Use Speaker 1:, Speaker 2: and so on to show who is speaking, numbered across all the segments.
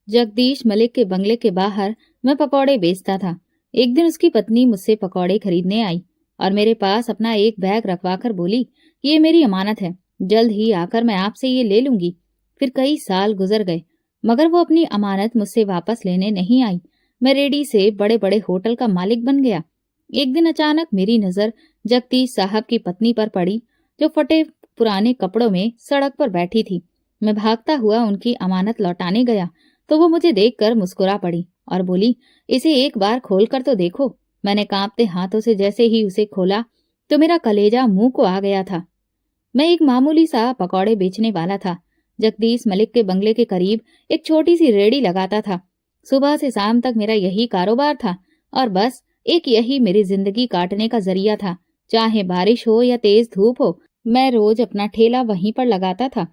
Speaker 1: जगदीश मलिक के बंगले के बाहर मैं पकौड़े बेचता था। एक दिन उसकी पत्नी मुझसे पकौड़े खरीदने आई और मेरे पास अपना एक बैग रखवाकर बोली, ये मेरी अमानत है, जल्द ही आकर मैं आपसे ये ले लूंगी। फिर कई साल गुजर गए मगर वो अपनी अमानत मुझसे वापस लेने नहीं आई। मैं रेडी से बड़े बड़े होटल का मालिक बन गया। एक दिन अचानक मेरी नजर जगदीश साहब की पत्नी पर पड़ी, जो फटे पुराने कपड़ों में सड़क पर बैठी थी। मैं भागता हुआ उनकी अमानत लौटाने गया तो वो मुझे देखकर मुस्कुरा पड़ी और बोली, इसे एक बार खोल कर तो देखो। मैंने कांपते हाथों से जैसे ही उसे खोला तो मेरा कलेजा मुंह को आ गया था। मैं एक मामूली सा पकौड़े बेचने वाला था। जगदीश मलिक के बंगले के करीब एक छोटी सी रेहड़ी लगाता था। सुबह से शाम तक मेरा यही कारोबार था और बस एक यही मेरी जिंदगी काटने का जरिया था। चाहे बारिश हो या तेज धूप हो, मैं रोज अपना ठेला वहीं पर लगाता था।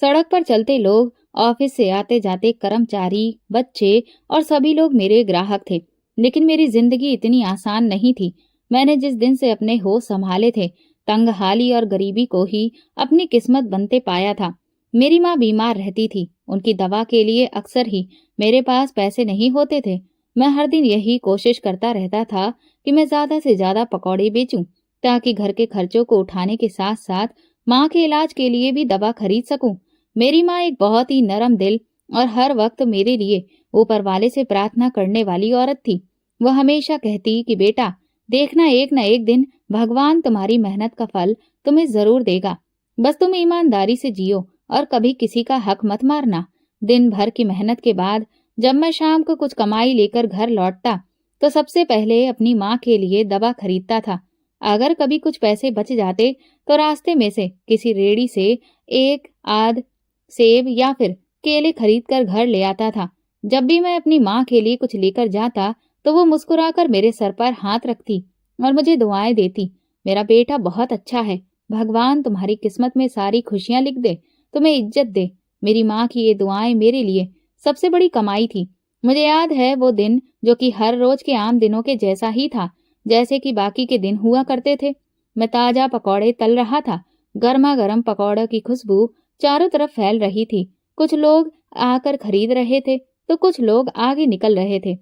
Speaker 1: सड़क पर चलते लोग, ऑफिस से आते जाते कर्मचारी, बच्चे और सभी लोग मेरे ग्राहक थे। लेकिन मेरी जिंदगी इतनी आसान नहीं थी। मैंने जिस दिन से अपने होश संभाले थे, तंगहाली और गरीबी को ही अपनी किस्मत बनते पाया था। मेरी माँ बीमार रहती थी। उनकी दवा के लिए अक्सर ही मेरे पास पैसे नहीं होते थे। मैं हर दिन यही कोशिश करता रहता था कि मैं ज्यादा से ज्यादा पकौड़े बेचूं, ताकि घर के खर्चों को उठाने के साथ साथ माँ के इलाज के लिए भी दवा खरीद सकूं। मेरी माँ एक बहुत ही नरम दिल और हर वक्त मेरे लिए ऊपर वाले से प्रार्थना करने वाली औरत थी। वह हमेशा कहती कि बेटा, देखना एक न एक दिन भगवान तुम्हारी मेहनत का फल तुम्हें जरूर देगा। बस तुम ईमानदारी से जियो और कभी किसी का हक मत मारना। दिन भर की मेहनत के बाद जब मैं शाम को कुछ कमाई लेकर घर लौटता तो सबसे पहले अपनी माँ के लिए दवा खरीदता था। अगर कभी कुछ पैसे बच जाते तो रास्ते में से किसी रेड़ी से एक आध सेब या फिर केले खरीद कर घर ले आता था। जब भी मैं अपनी माँ के लिए कुछ लेकर जाता तो वो मुस्कुराकर मेरे सर पर हाथ रखती और मुझे दुआएं देती। मेरा बेटा बहुत अच्छा है, भगवान तुम्हारी किस्मत में सारी खुशियां लिख दे, तुम्हें इज्जत दे। मेरी माँ की ये दुआएं मेरे लिए सबसे बड़ी कमाई थी। मुझे याद है वो दिन जो कि हर रोज के आम दिनों के जैसा ही था, जैसे कि बाकी के दिन हुआ करते थे। मैं ताजा पकौड़े तल रहा था। गर्मा गर्म पकौड़ों की खुशबू चारों तरफ फैल रही थी। कुछ लोग आकर खरीद रहे थे तो कुछ लोग आगे निकल रहे थे,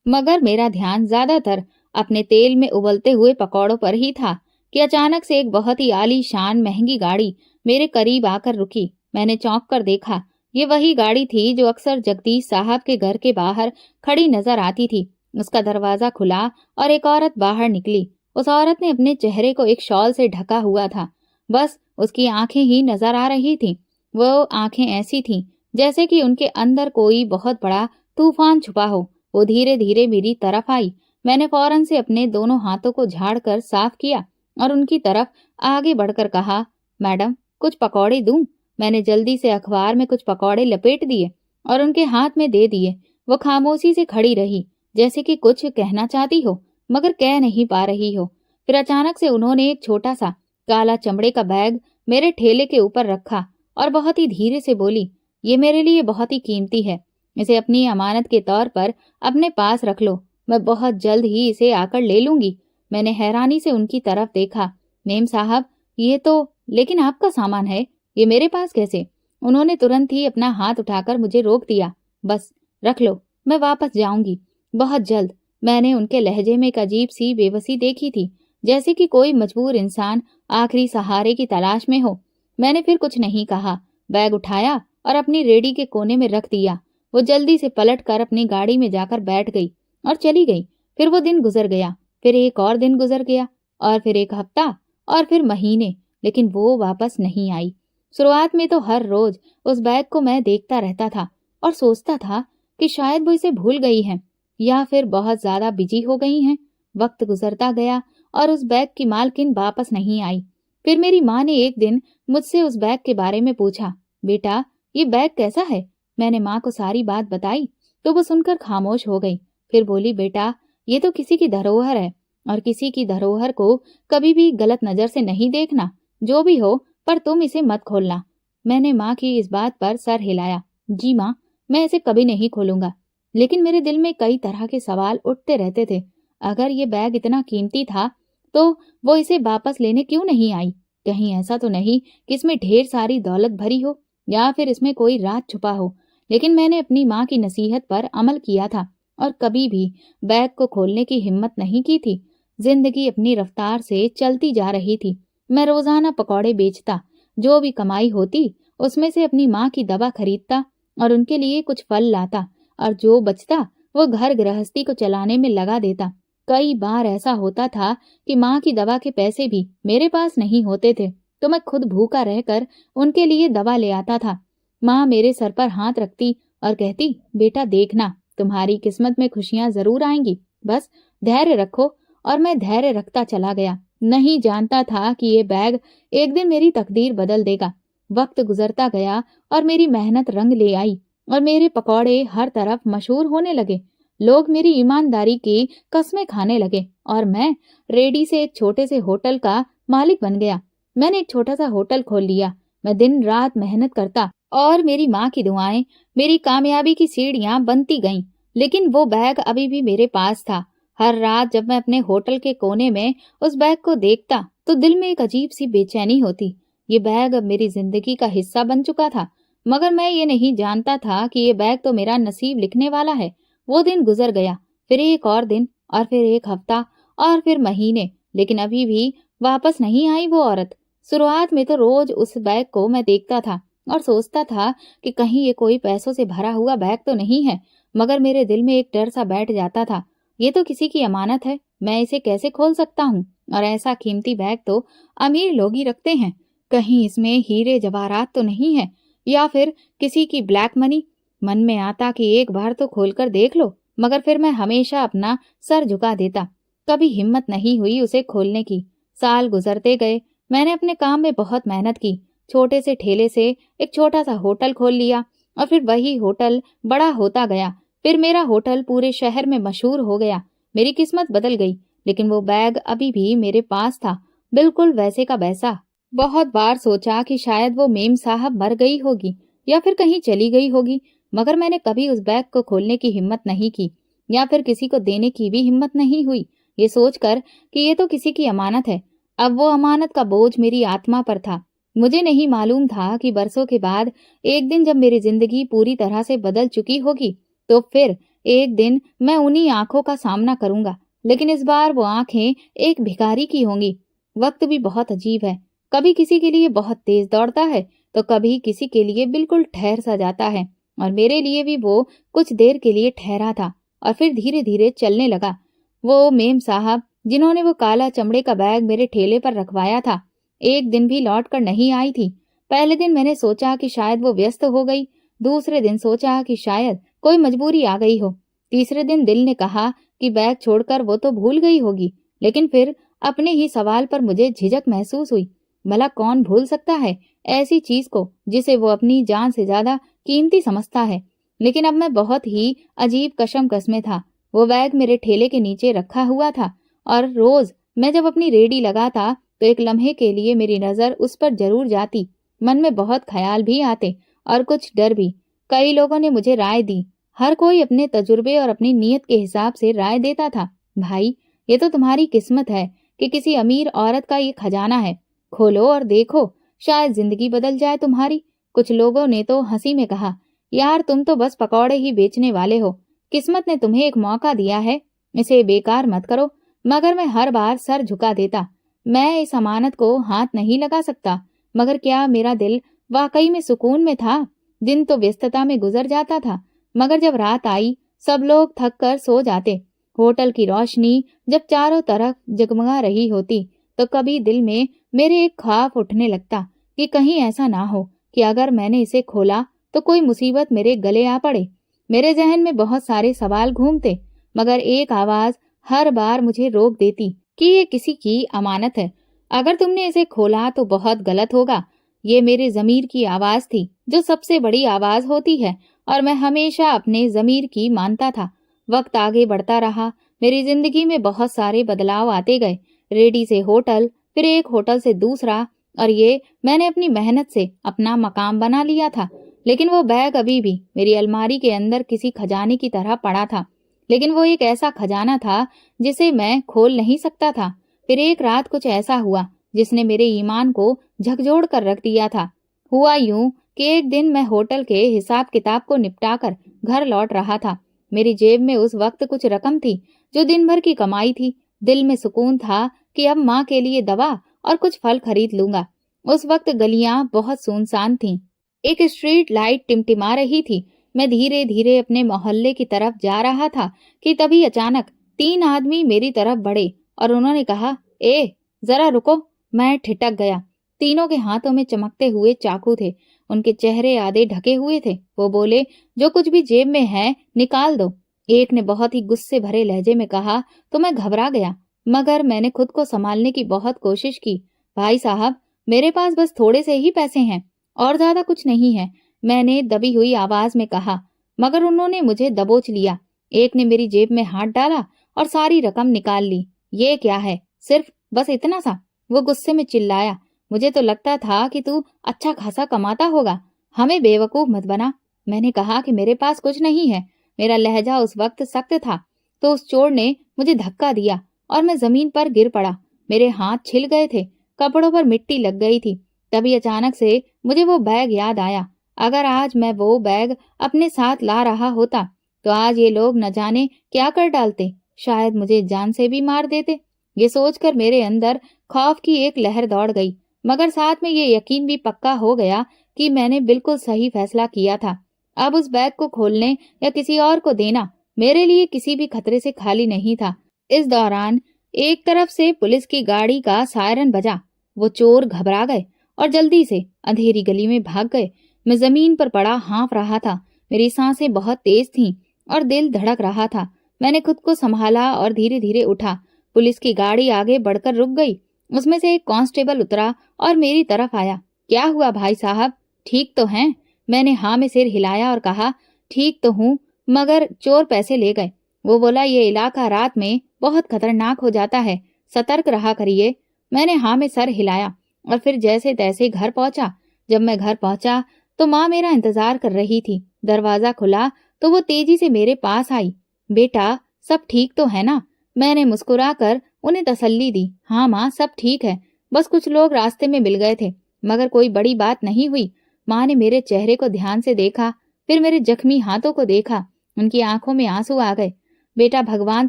Speaker 1: मगर मेरा ध्यान ज्यादातर अपने तेल में उबलते हुए पकौड़ों पर ही था कि अचानक से एक बहुत ही आलीशान महंगी गाड़ी मेरे करीब आकर रुकी। मैंने चौंक कर देखा। ये वही गाड़ी थी जो अक्सर जगदीश साहब के घर के बाहर खड़ी नजर आती थी। उसका दरवाजा खुला और एक औरत बाहर निकली। उस औरत ने अपने चेहरे को एक शॉल से ढका हुआ था। बस उसकी आंखें ही नजर आ रही थीं। वो आंखें ऐसी थीं जैसे कि उनके अंदर कोई बहुत बड़ा तूफान छुपा हो। वो धीरे धीरे मेरी तरफ आई। मैंने फौरन से अपने दोनों हाथों को झाड़कर साफ किया और उनकी तरफ आगे बढ़कर कहा, मैडम, कुछ पकौड़े दूं? मैंने जल्दी से अखबार में कुछ पकौड़े लपेट दिए और उनके हाथ में दे दिए। वो खामोशी से खड़ी रही, जैसे कि कुछ कहना चाहती हो मगर कह नहीं पा रही हो। फिर अचानक से उन्होंने एक छोटा सा काला चमड़े का बैग मेरे ठेले के ऊपर रखा और बहुत ही धीरे से बोली, ये मेरे लिए बहुत ही कीमती है, इसे अपनी अमानत के तौर पर अपने पास रख लो, मैं बहुत जल्द ही इसे आकर ले लूंगी। मैंने हैरानी से उनकी तरफ देखा। मेम साहब, ये तो, लेकिन आपका सामान है, ये मेरे पास कैसे? उन्होंने तुरंत ही अपना हाथ उठाकर मुझे रोक दिया। बस रख लो, मैं वापस जाऊंगी बहुत जल्द। मैंने उनके लहजे में एक अजीब सी बेबसी देखी थी, जैसे कि कोई मजबूर इंसान आखिरी सहारे की तलाश में हो। मैंने फिर कुछ नहीं कहा, बैग उठाया और अपनी रेडी के कोने में रख दिया। वो जल्दी से पलट कर अपनी गाड़ी में जाकर बैठ गई और चली गई। फिर वो दिन गुजर गया, फिर एक और दिन गुजर गया और फिर एक हफ्ता और फिर महीने, लेकिन वो वापस नहीं आई। शुरुआत में तो हर रोज उस बैग को मैं देखता रहता था और सोचता था कि शायद वो इसे भूल गई हैं या फिर बहुत ज्यादा बिजी हो गई हैं। वक्त गुजरता गया और उस बैग की मालकिन वापस नहीं आई। फिर मेरी माँ ने एक दिन मुझसे उस बैग के बारे में पूछा, बेटा, ये बैग कैसा है? मैंने माँ को सारी बात बताई तो वो सुनकर खामोश हो गई। फिर बोली, बेटा, ये तो किसी की धरोहर है और किसी की धरोहर को कभी भी गलत नजर से नहीं देखना। जो भी हो, पर तुम इसे मत खोलना। मैंने माँ की इस बात पर सर हिलाया। जी माँ, मैं इसे कभी नहीं खोलूंगा। लेकिन मेरे दिल में कई तरह के सवाल उठते रहते थे। अगर ये बैग इतना कीमती था तो वो इसे वापस लेने क्यों नहीं आई? कहीं ऐसा तो नहीं कि इसमें ढेर सारी दौलत भरी हो या फिर इसमें कोई राज छुपा हो। लेकिन मैंने अपनी माँ की नसीहत पर अमल किया था और कभी भी बैग को खोलने की हिम्मत नहीं की थी। जिंदगी अपनी रफ्तार से चलती जा रही थी। मैं रोजाना पकौड़े बेचता, जो भी कमाई होती उसमें से अपनी माँ की दवा खरीदता और उनके लिए कुछ फल लाता, और जो बचता वो घर गृहस्थी को चलाने में लगा देता। कई बार ऐसा होता था कि माँ की दवा के पैसे भी मेरे पास नहीं होते थे, तो मैं खुद भूखा रहकर उनके लिए दवा ले आता था। माँ मेरे सर पर हाथ रखती और कहती, बेटा देखना, तुम्हारी किस्मत में खुशियां जरूर आएंगी, बस धैर्य रखो। और मैं धैर्य रखता चला गया। नहीं जानता था कि ये बैग एक दिन मेरी तकदीर बदल देगा। वक्त गुजरता गया और मेरी मेहनत रंग ले आई और मेरे पकौड़े हर तरफ मशहूर होने लगे। लोग मेरी ईमानदारी की कस्में खाने लगे और मैं रेडी से एक छोटे से होटल का मालिक बन गया। मैंने एक छोटा सा होटल खोल लिया। मैं दिन रात मेहनत करता और मेरी माँ की दुआएं मेरी कामयाबी की सीढ़ियां बनती गईं। लेकिन वो बैग अभी भी मेरे पास था। हर रात जब मैं अपने होटल के कोने में उस बैग को देखता तो दिल में एक अजीब सी बेचैनी होती। ये बैग अब मेरी जिंदगी का हिस्सा बन चुका था, मगर मैं ये नहीं जानता था कि ये बैग तो मेरा नसीब लिखने वाला है। वो दिन गुजर गया, फिर एक और दिन, और फिर एक हफ्ता, और फिर महीने, लेकिन अभी भी वापस नहीं आई वो औरत। शुरुआत में तो रोज उस बैग को मैं देखता था और सोचता था कि कहीं ये कोई पैसों से भरा हुआ बैग तो नहीं है, मगर मेरे दिल में एक डर सा बैठ जाता था। ये तो किसी की अमानत है, मैं इसे कैसे खोल सकता हूँ? और ऐसा कीमती बैग तो अमीर लोग ही रखते हैं। कहीं इसमें हीरे जवाहरात तो नहीं है, या फिर किसी की ब्लैक मनी? मन में आता कि एक बार तो खोलकर देख लो, मगर फिर मैं हमेशा अपना सर झुका देता। कभी हिम्मत नहीं हुई उसे खोलने की। साल गुजरते गए। मैंने अपने काम में बहुत मेहनत की। छोटे से ठेले से एक छोटा सा होटल खोल लिया और फिर वही होटल बड़ा होता गया। फिर मेरा होटल पूरे शहर में मशहूर हो गया। मेरी किस्मत बदल गई, लेकिन वो बैग अभी भी मेरे पास था, बिल्कुल वैसे का वैसा। बहुत बार सोचा कि शायद वो मेम साहब मर गई होगी या फिर कहीं चली गई होगी, मगर मैंने कभी उस बैग को खोलने की हिम्मत नहीं की या फिर किसी को देने की भी हिम्मत नहीं हुई, ये सोचकर कि ये तो किसी की अमानत है। अब वो अमानत का बोझ मेरी आत्मा पर था। मुझे नहीं मालूम था कि बरसों के बाद एक दिन जब मेरी जिंदगी पूरी तरह से बदल चुकी होगी, तो फिर एक दिन मैं उन्हीं आंखों का सामना करूंगा। लेकिन इस बार वो आंखें एक भिखारी की होंगी। वक्त भी बहुत अजीब है, कभी किसी के लिए बहुत तेज दौड़ता है तो कभी किसी के लिए बिल्कुल ठहर सा जाता है। और मेरे लिए भी वो कुछ देर के लिए ठहरा था और फिर धीरे धीरे चलने लगा। वो मेम साहब जिन्होंने वो काला चमड़े का बैग मेरे ठेले पर रखवाया था, एक दिन भी लौट कर नहीं आई थी। पहले दिन मैंने सोचा कि शायद वो व्यस्त हो गई, दूसरे दिन सोचा कि शायद कोई मजबूरी आ गई हो, तीसरे दिन दिल ने कहा कि बैग छोड़कर वो तो भूल गई होगी। लेकिन फिर अपने ही सवाल पर मुझे झिझक महसूस हुई। भला कौन भूल सकता है ऐसी चीज को जिसे वो अपनी जान से ज्यादा कीमती समझता है। लेकिन अब मैं बहुत ही अजीब कशमकश में था। वो बैग मेरे ठेले के नीचे रखा हुआ था और रोज मैं जब अपनी रेडी लगाता तो एक लम्हे के लिए मेरी नजर उस पर जरूर जाती। मन में बहुत ख्याल भी आते और कुछ डर भी। कई लोगों ने मुझे राय दी। हर कोई अपने तजुर्बे और अपनी नीयत के हिसाब से राय देता था। भाई, ये तो तुम्हारी किस्मत है कि किसी अमीर औरत का ये खजाना है, खोलो और देखो, शायद जिंदगी बदल जाए तुम्हारी। कुछ लोगों ने तो हंसी में कहा, यार तुम तो बस पकौड़े ही बेचने वाले हो, किस्मत ने तुम्हें एक मौका दिया है, इसे बेकार मत करो। मगर मैं हर बार सर झुका देता। मैं इस अमानत को हाथ नहीं लगा सकता। मगर क्या मेरा दिल वाकई में सुकून में था? दिन तो व्यस्तता में गुजर जाता था, मगर जब रात आई सब लोग थक कर सो जाते, होटल की रोशनी जब चारों तरफ जगमगा रही होती, तो कभी दिल में मेरे एक ख्वाब उठने लगता कि कहीं ऐसा ना हो कि अगर मैंने इसे खोला तो कोई मुसीबत मेरे गले आ पड़े। मेरे जहन में बहुत सारे सवाल घूमते, मगर एक आवाज हर बार मुझे रोक देती कि ये किसी की अमानत है, अगर तुमने इसे खोला तो बहुत गलत होगा। ये मेरे जमीर की आवाज थी, जो सबसे बड़ी आवाज होती है, और मैं हमेशा अपने जमीर की मानता था। वक्त आगे बढ़ता रहा। मेरी जिंदगी में बहुत सारे बदलाव आते गए। रेडी से होटल, फिर एक होटल से दूसरा, और ये मैंने अपनी मेहनत से अपना मकाम बना लिया था। लेकिन वो बैग अभी भी मेरी अलमारी के अंदर किसी खजाने की तरह पड़ा था। लेकिन वो एक ऐसा खजाना था जिसे मैं खोल नहीं सकता था। फिर एक रात कुछ ऐसा हुआ जिसने मेरे ईमान को झकझोर कर रख दिया था। हुआ यूं कि एक दिन मैं होटल के हिसाब किताब को निपटाकर घर लौट रहा था। मेरी जेब में उस वक्त कुछ रकम थी जो दिन भर की कमाई थी। दिल में सुकून था कि अब माँ के लिए दवा और कुछ फल खरीद लूंगा। उस वक्त गलियां बहुत सुनसान थीं। एक स्ट्रीट लाइट टिमटिमा रही थी। मैं धीरे धीरे अपने मोहल्ले की तरफ जा रहा था कि तभी अचानक 3 आदमी मेरी तरफ बढ़े और उन्होंने कहा, ए जरा रुको। मैं ठिठक गया। तीनों के हाथों में चमकते हुए चाकू थे। उनके चेहरे आधे ढके हुए थे। वो बोले, जो कुछ भी जेब में है निकाल दो। एक ने बहुत ही गुस्से भरे लहजे में कहा तो मैं घबरा गया, मगर मैंने खुद को संभालने की बहुत कोशिश की। भाई साहब, मेरे पास बस थोड़े से ही पैसे हैं और ज्यादा कुछ नहीं है, मैंने दबी हुई आवाज में कहा, मगर उन्होंने मुझे दबोच लिया। एक ने मेरी जेब में हाथ डाला और सारी रकम निकाल ली। ये क्या है, सिर्फ बस इतना सा? वो गुस्से में चिल्लाया, मुझे तो लगता था कि तू अच्छा खासा कमाता होगा, हमें बेवकूफ मत बना। मैंने कहा कि मेरे पास कुछ नहीं है। मेरा लहजा उस वक्त सख्त था तो उस चोर ने मुझे धक्का दिया और मैं जमीन पर गिर पड़ा। मेरे हाथ छिल गए थे, कपड़ों पर मिट्टी लग गई थी। तभी अचानक से मुझे वो बैग याद आया। अगर आज मैं वो बैग अपने साथ ला रहा होता तो आज ये लोग न जाने क्या कर डालते, शायद मुझे जान से भी मार देते। ये सोचकर मेरे अंदर खौफ की एक लहर दौड़ गई, मगर साथ में ये यकीन भी पक्का हो गया कि मैंने बिल्कुल सही फैसला किया था। अब उस बैग को खोलने या किसी और को देना मेरे लिए किसी भी खतरे से खाली नहीं था। इस दौरान एक तरफ से पुलिस की गाड़ी का सायरन बजा। वो चोर घबरा गए और जल्दी से अंधेरी गली में भाग गए। मैं जमीन पर पड़ा हाँफ रहा था। मेरी सांसें बहुत तेज थीं और दिल धड़क रहा था। मैंने खुद को संभाला और धीरे धीरे उठा। पुलिस की गाड़ी आगे बढ़कर रुक गई। उसमें से एक कांस्टेबल उतरा और मेरी तरफ आया। क्या हुआ भाई साहब, ठीक तो हैं? मैंने हाँ में सिर हिलाया और कहा, ठीक तो हूँ, मगर चोर पैसे ले गए। वो बोला, ये इलाका रात में बहुत खतरनाक हो जाता है, सतर्क रहा करिए। मैंने हाँ में सर हिलाया और फिर जैसे तैसे घर पहुंचा। जब मैं घर पहुंचा तो माँ मेरा इंतजार कर रही थी। दरवाजा खुला तो वो तेजी से मेरे पास आई। बेटा, सब ठीक तो है ना? मैंने मुस्कुराकर उन्हें तसल्ली दी। हाँ माँ, सब ठीक है, बस कुछ लोग रास्ते में मिल गए थे, मगर कोई बड़ी बात नहीं हुई। माँ ने मेरे चेहरे को ध्यान से देखा, फिर मेरे जख्मी हाथों को देखा। उनकी आंखों में आंसू आ गए। बेटा, भगवान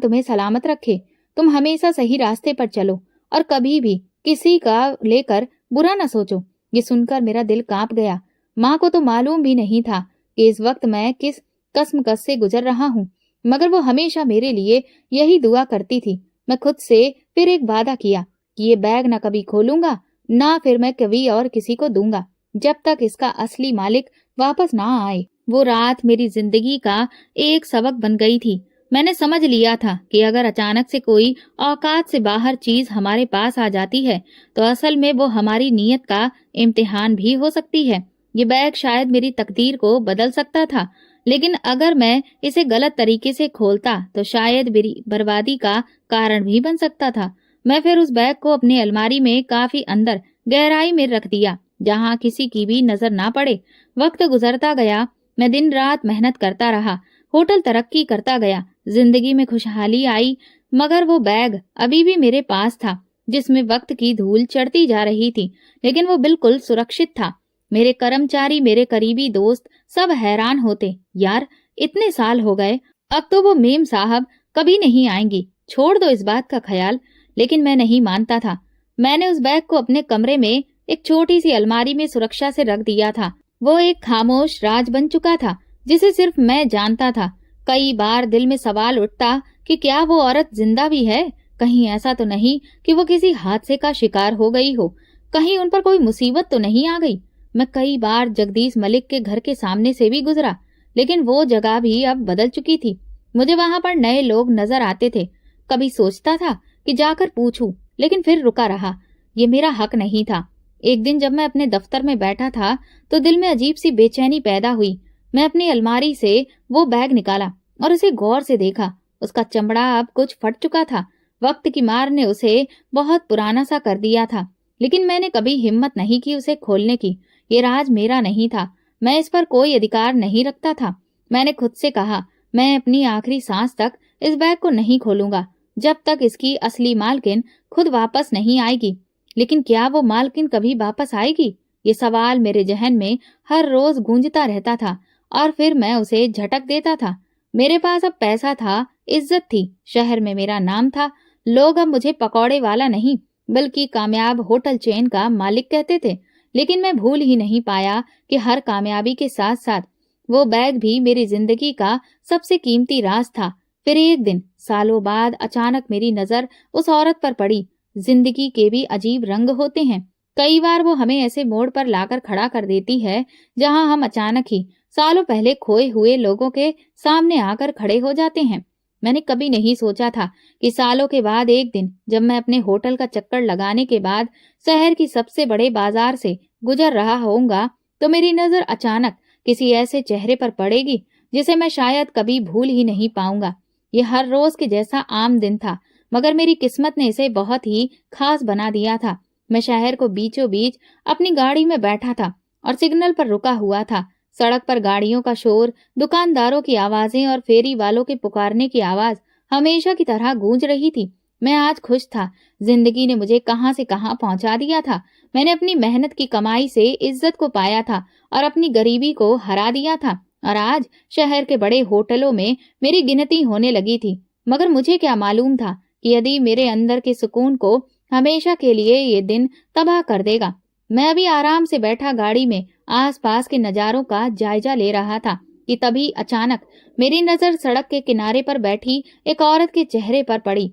Speaker 1: तुम्हें सलामत रखे। तुम हमेशा सही रास्ते पर चलो और कभी भी किसी का लेकर बुरा न सोचो। ये सुनकर मेरा दिल कांप गया। माँ को तो मालूम भी नहीं था कि इस वक्त मैं किस कश्मकश से गुजर रहा हूँ, मगर वो हमेशा मेरे लिए यही दुआ करती थी। मैं खुद से फिर एक वादा किया कि ये बैग न कभी खोलूंगा, ना फिर मैं कभी और किसी को दूंगा, जब तक इसका असली मालिक वापस ना आए। वो रात मेरी जिंदगी का एक सबक बन गई थी। मैंने समझ लिया था कि अगर अचानक से कोई औकात से बाहर चीज हमारे पास आ जाती है तो असल में वो हमारी नीयत का इम्तिहान भी हो सकती है। ये बैग शायद मेरी तकदीर को बदल सकता था, लेकिन अगर मैं इसे गलत तरीके से खोलता तो शायद मेरी बर्बादी का कारण भी बन सकता था। मैं फिर उस बैग को अपनी अलमारी में काफी अंदर गहराई में रख दिया, जहाँ किसी की भी नजर ना पड़े। वक्त गुजरता गया, मैं दिन रात मेहनत करता रहा, होटल तरक्की करता गया, जिंदगी में खुशहाली आई, मगर वो बैग अभी भी मेरे पास था, जिसमें वक्त की धूल चढ़ती जा रही थी, लेकिन वो बिल्कुल सुरक्षित था। मेरे कर्मचारी, मेरे करीबी दोस्त सब हैरान होते, यार इतने साल हो गए, अब तो वो मेम साहब कभी नहीं आएंगी, छोड़ दो इस बात का ख्याल। लेकिन मैं नहीं मानता था। मैंने उस बैग को अपने कमरे में एक छोटी सी अलमारी में सुरक्षा से रख दिया था। वो एक खामोश राज बन चुका था जिसे सिर्फ मैं जानता था। कई बार दिल में सवाल उठता कि क्या वो औरत जिंदा भी है? कहीं ऐसा तो नहीं कि वो किसी हादसे का शिकार हो गई हो, कहीं उन पर कोई मुसीबत तो नहीं आ गई। मैं कई बार जगदीश मलिक के घर के सामने से भी गुजरा, लेकिन वो जगह भी अब बदल चुकी थी। मुझे वहां पर नए लोग नजर आते थे। कभी सोचता था कि जाकर पूछूं, लेकिन फिर रुका रहा, ये मेरा हक नहीं था। एक दिन जब मैं अपने दफ्तर में बैठा था तो दिल में अजीब सी बेचैनी पैदा हुई। मैं अपनी अलमारी से वो बैग निकाला और उसे गौर से देखा। उसका चमड़ा अब कुछ फट चुका था, वक्त की मार ने उसे बहुत पुराना सा कर दिया था, लेकिन मैंने कभी हिम्मत नहीं की उसे खोलने की। ये राज मेरा नहीं था, मैं इस पर कोई अधिकार नहीं रखता था। मैंने खुद से कहा, मैं अपनी आखिरी सांस तक इस बैग को नहीं खोलूंगा, जब तक इसकी असली मालकिन खुद वापस नहीं आएगी। लेकिन क्या वो मालकिन कभी वापस आएगी? ये सवाल मेरे जहन में हर रोज गूंजता रहता था और फिर मैं उसे झटक देता था। मेरे पास अब पैसा था, इज्जत थी, शहर में मेरा नाम था। लोग अब मुझे पकौड़े वाला नहीं बल्कि कामयाब होटल चेन का मालिक कहते थे। लेकिन मैं भूल ही नहीं पाया कि हर कामयाबी के साथ साथ वो बैग भी मेरी जिंदगी का सबसे कीमती राज था। फिर एक दिन सालों बाद अचानक मेरी नजर उस औरत पर पड़ी। जिंदगी के भी अजीब रंग होते हैं। कई बार वो हमें ऐसे मोड़ पर लाकर खड़ा कर देती है जहां हम अचानक ही सालों पहले खोए हुए लोगों के सामने आकर खड़े हो जाते हैं। मैंने कभी नहीं सोचा था कि सालों के बाद एक दिन जब मैं अपने होटल का चक्कर लगाने के बाद शहर की सबसे बड़े बाजार से गुजर रहा होऊंगा तो मेरी नजर अचानक किसी ऐसे चेहरे पर पड़ेगी जिसे मैं शायद कभी भूल ही नहीं पाऊंगा। ये हर रोज के जैसा आम दिन था, मगर मेरी किस्मत ने इसे बहुत ही खास बना दिया था। मैं शहर को बीचों बीच अपनी गाड़ी में बैठा था और सिग्नल पर रुका हुआ था। सड़क पर गाड़ियों का शोर, दुकानदारों की आवाजें और फेरी वालों के पुकारने की आवाज हमेशा की तरह गूंज रही थी। मैं आज खुश था। जिंदगी ने मुझे कहां से कहां पहुंचा दिया था। मैंने अपनी मेहनत की कमाई से इज्जत को पाया था और अपनी गरीबी को हरा दिया था। और आज शहर के बड़े होटलों में मेरी गिनती होने लगी थी। मगर मुझे क्या मालूम था कि यदि मेरे अंदर के सुकून को हमेशा के लिए ये दिन तबाह कर देगा। मैं अभी आराम से बैठा गाड़ी में आसपास के नजारों का जायजा ले रहा था कि तभी अचानक मेरी नजर सड़क के किनारे पर बैठी एक औरत के चेहरे पर पड़ी।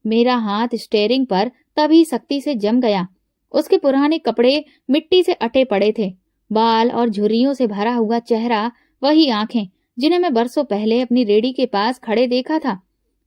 Speaker 1: मेरा हाथ स्टीयरिंग पर तभी सख्ती से जम गया। उसके पुराने कपड़े मिट्टी से अटे पड़े थे, बाल और झुर्रियों से भरा हुआ चेहरा, वही आंखें जिन्हें मैं बरसों पहले अपनी रेडी के पास खड़े देखा था।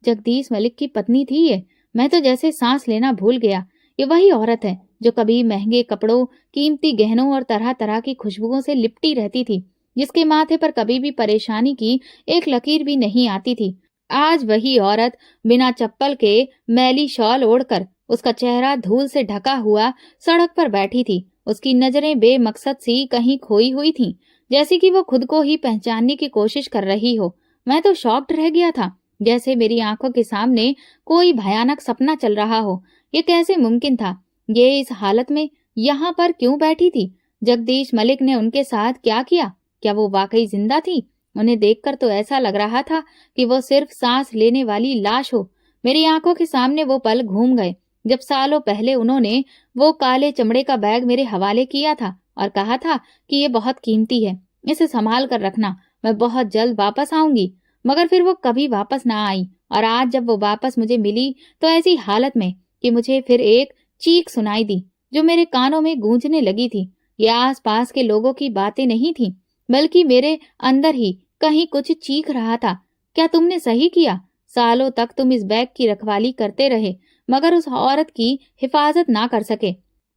Speaker 1: जगदीश मलिक की पत्नी थी ये। मैं तो जैसे सांस लेना भूल गया। ये वही औरत है जो कभी महंगे कपड़ों, कीमती गहनों और तरह तरह की खुशबुओं से लिपटी रहती थी, जिसके माथे पर कभी भी परेशानी की एक लकीर भी नहीं आती थी। आज वही औरत बिना चप्पल के मैली शॉल ओढ़कर, उसका चेहरा धूल से ढका हुआ, सड़क पर बैठी थी। उसकी नजरें बेमकसद सी कहीं खोई हुई थीं, जैसे कि वो खुद को ही पहचानने की कोशिश कर रही हो। मैं तो शॉक्ड रह गया था, जैसे मेरी आंखों के सामने कोई भयानक सपना चल रहा हो। ये कैसे मुमकिन था? ये इस हालत में यहाँ पर क्यों बैठी थी? जगदीश मलिक ने उनके साथ क्या किया? क्या वो वाकई जिंदा थी? उन्हें देखकर तो ऐसा लग रहा था कि वो सिर्फ सांस लेने वाली लाश हो। मेरी आंखों के सामने वो पल घूम गए जब सालों पहले उन्होंने वो काले चमड़े का बैग मेरे हवाले किया था और कहा था कि ये बहुत कीमती है, इसे संभाल कर रखना, मैं बहुत जल्द वापस आऊंगी। मगर फिर वो कभी वापस ना आई और आज जब वो वापस मुझे मिली तो ऐसी हालत में कि मुझे फिर एक चीख सुनाई दी जो मेरे कानों में गूंजने लगी थी। ये आसपास के लोगों की बातें नहीं थी, बल्कि मेरे अंदर ही कहीं कुछ चीख रहा था। क्या तुमने सही किया? सालों तक तुम इस बैग की रखवाली करते रहे मगर उस औरत की हिफाजत ना कर सके।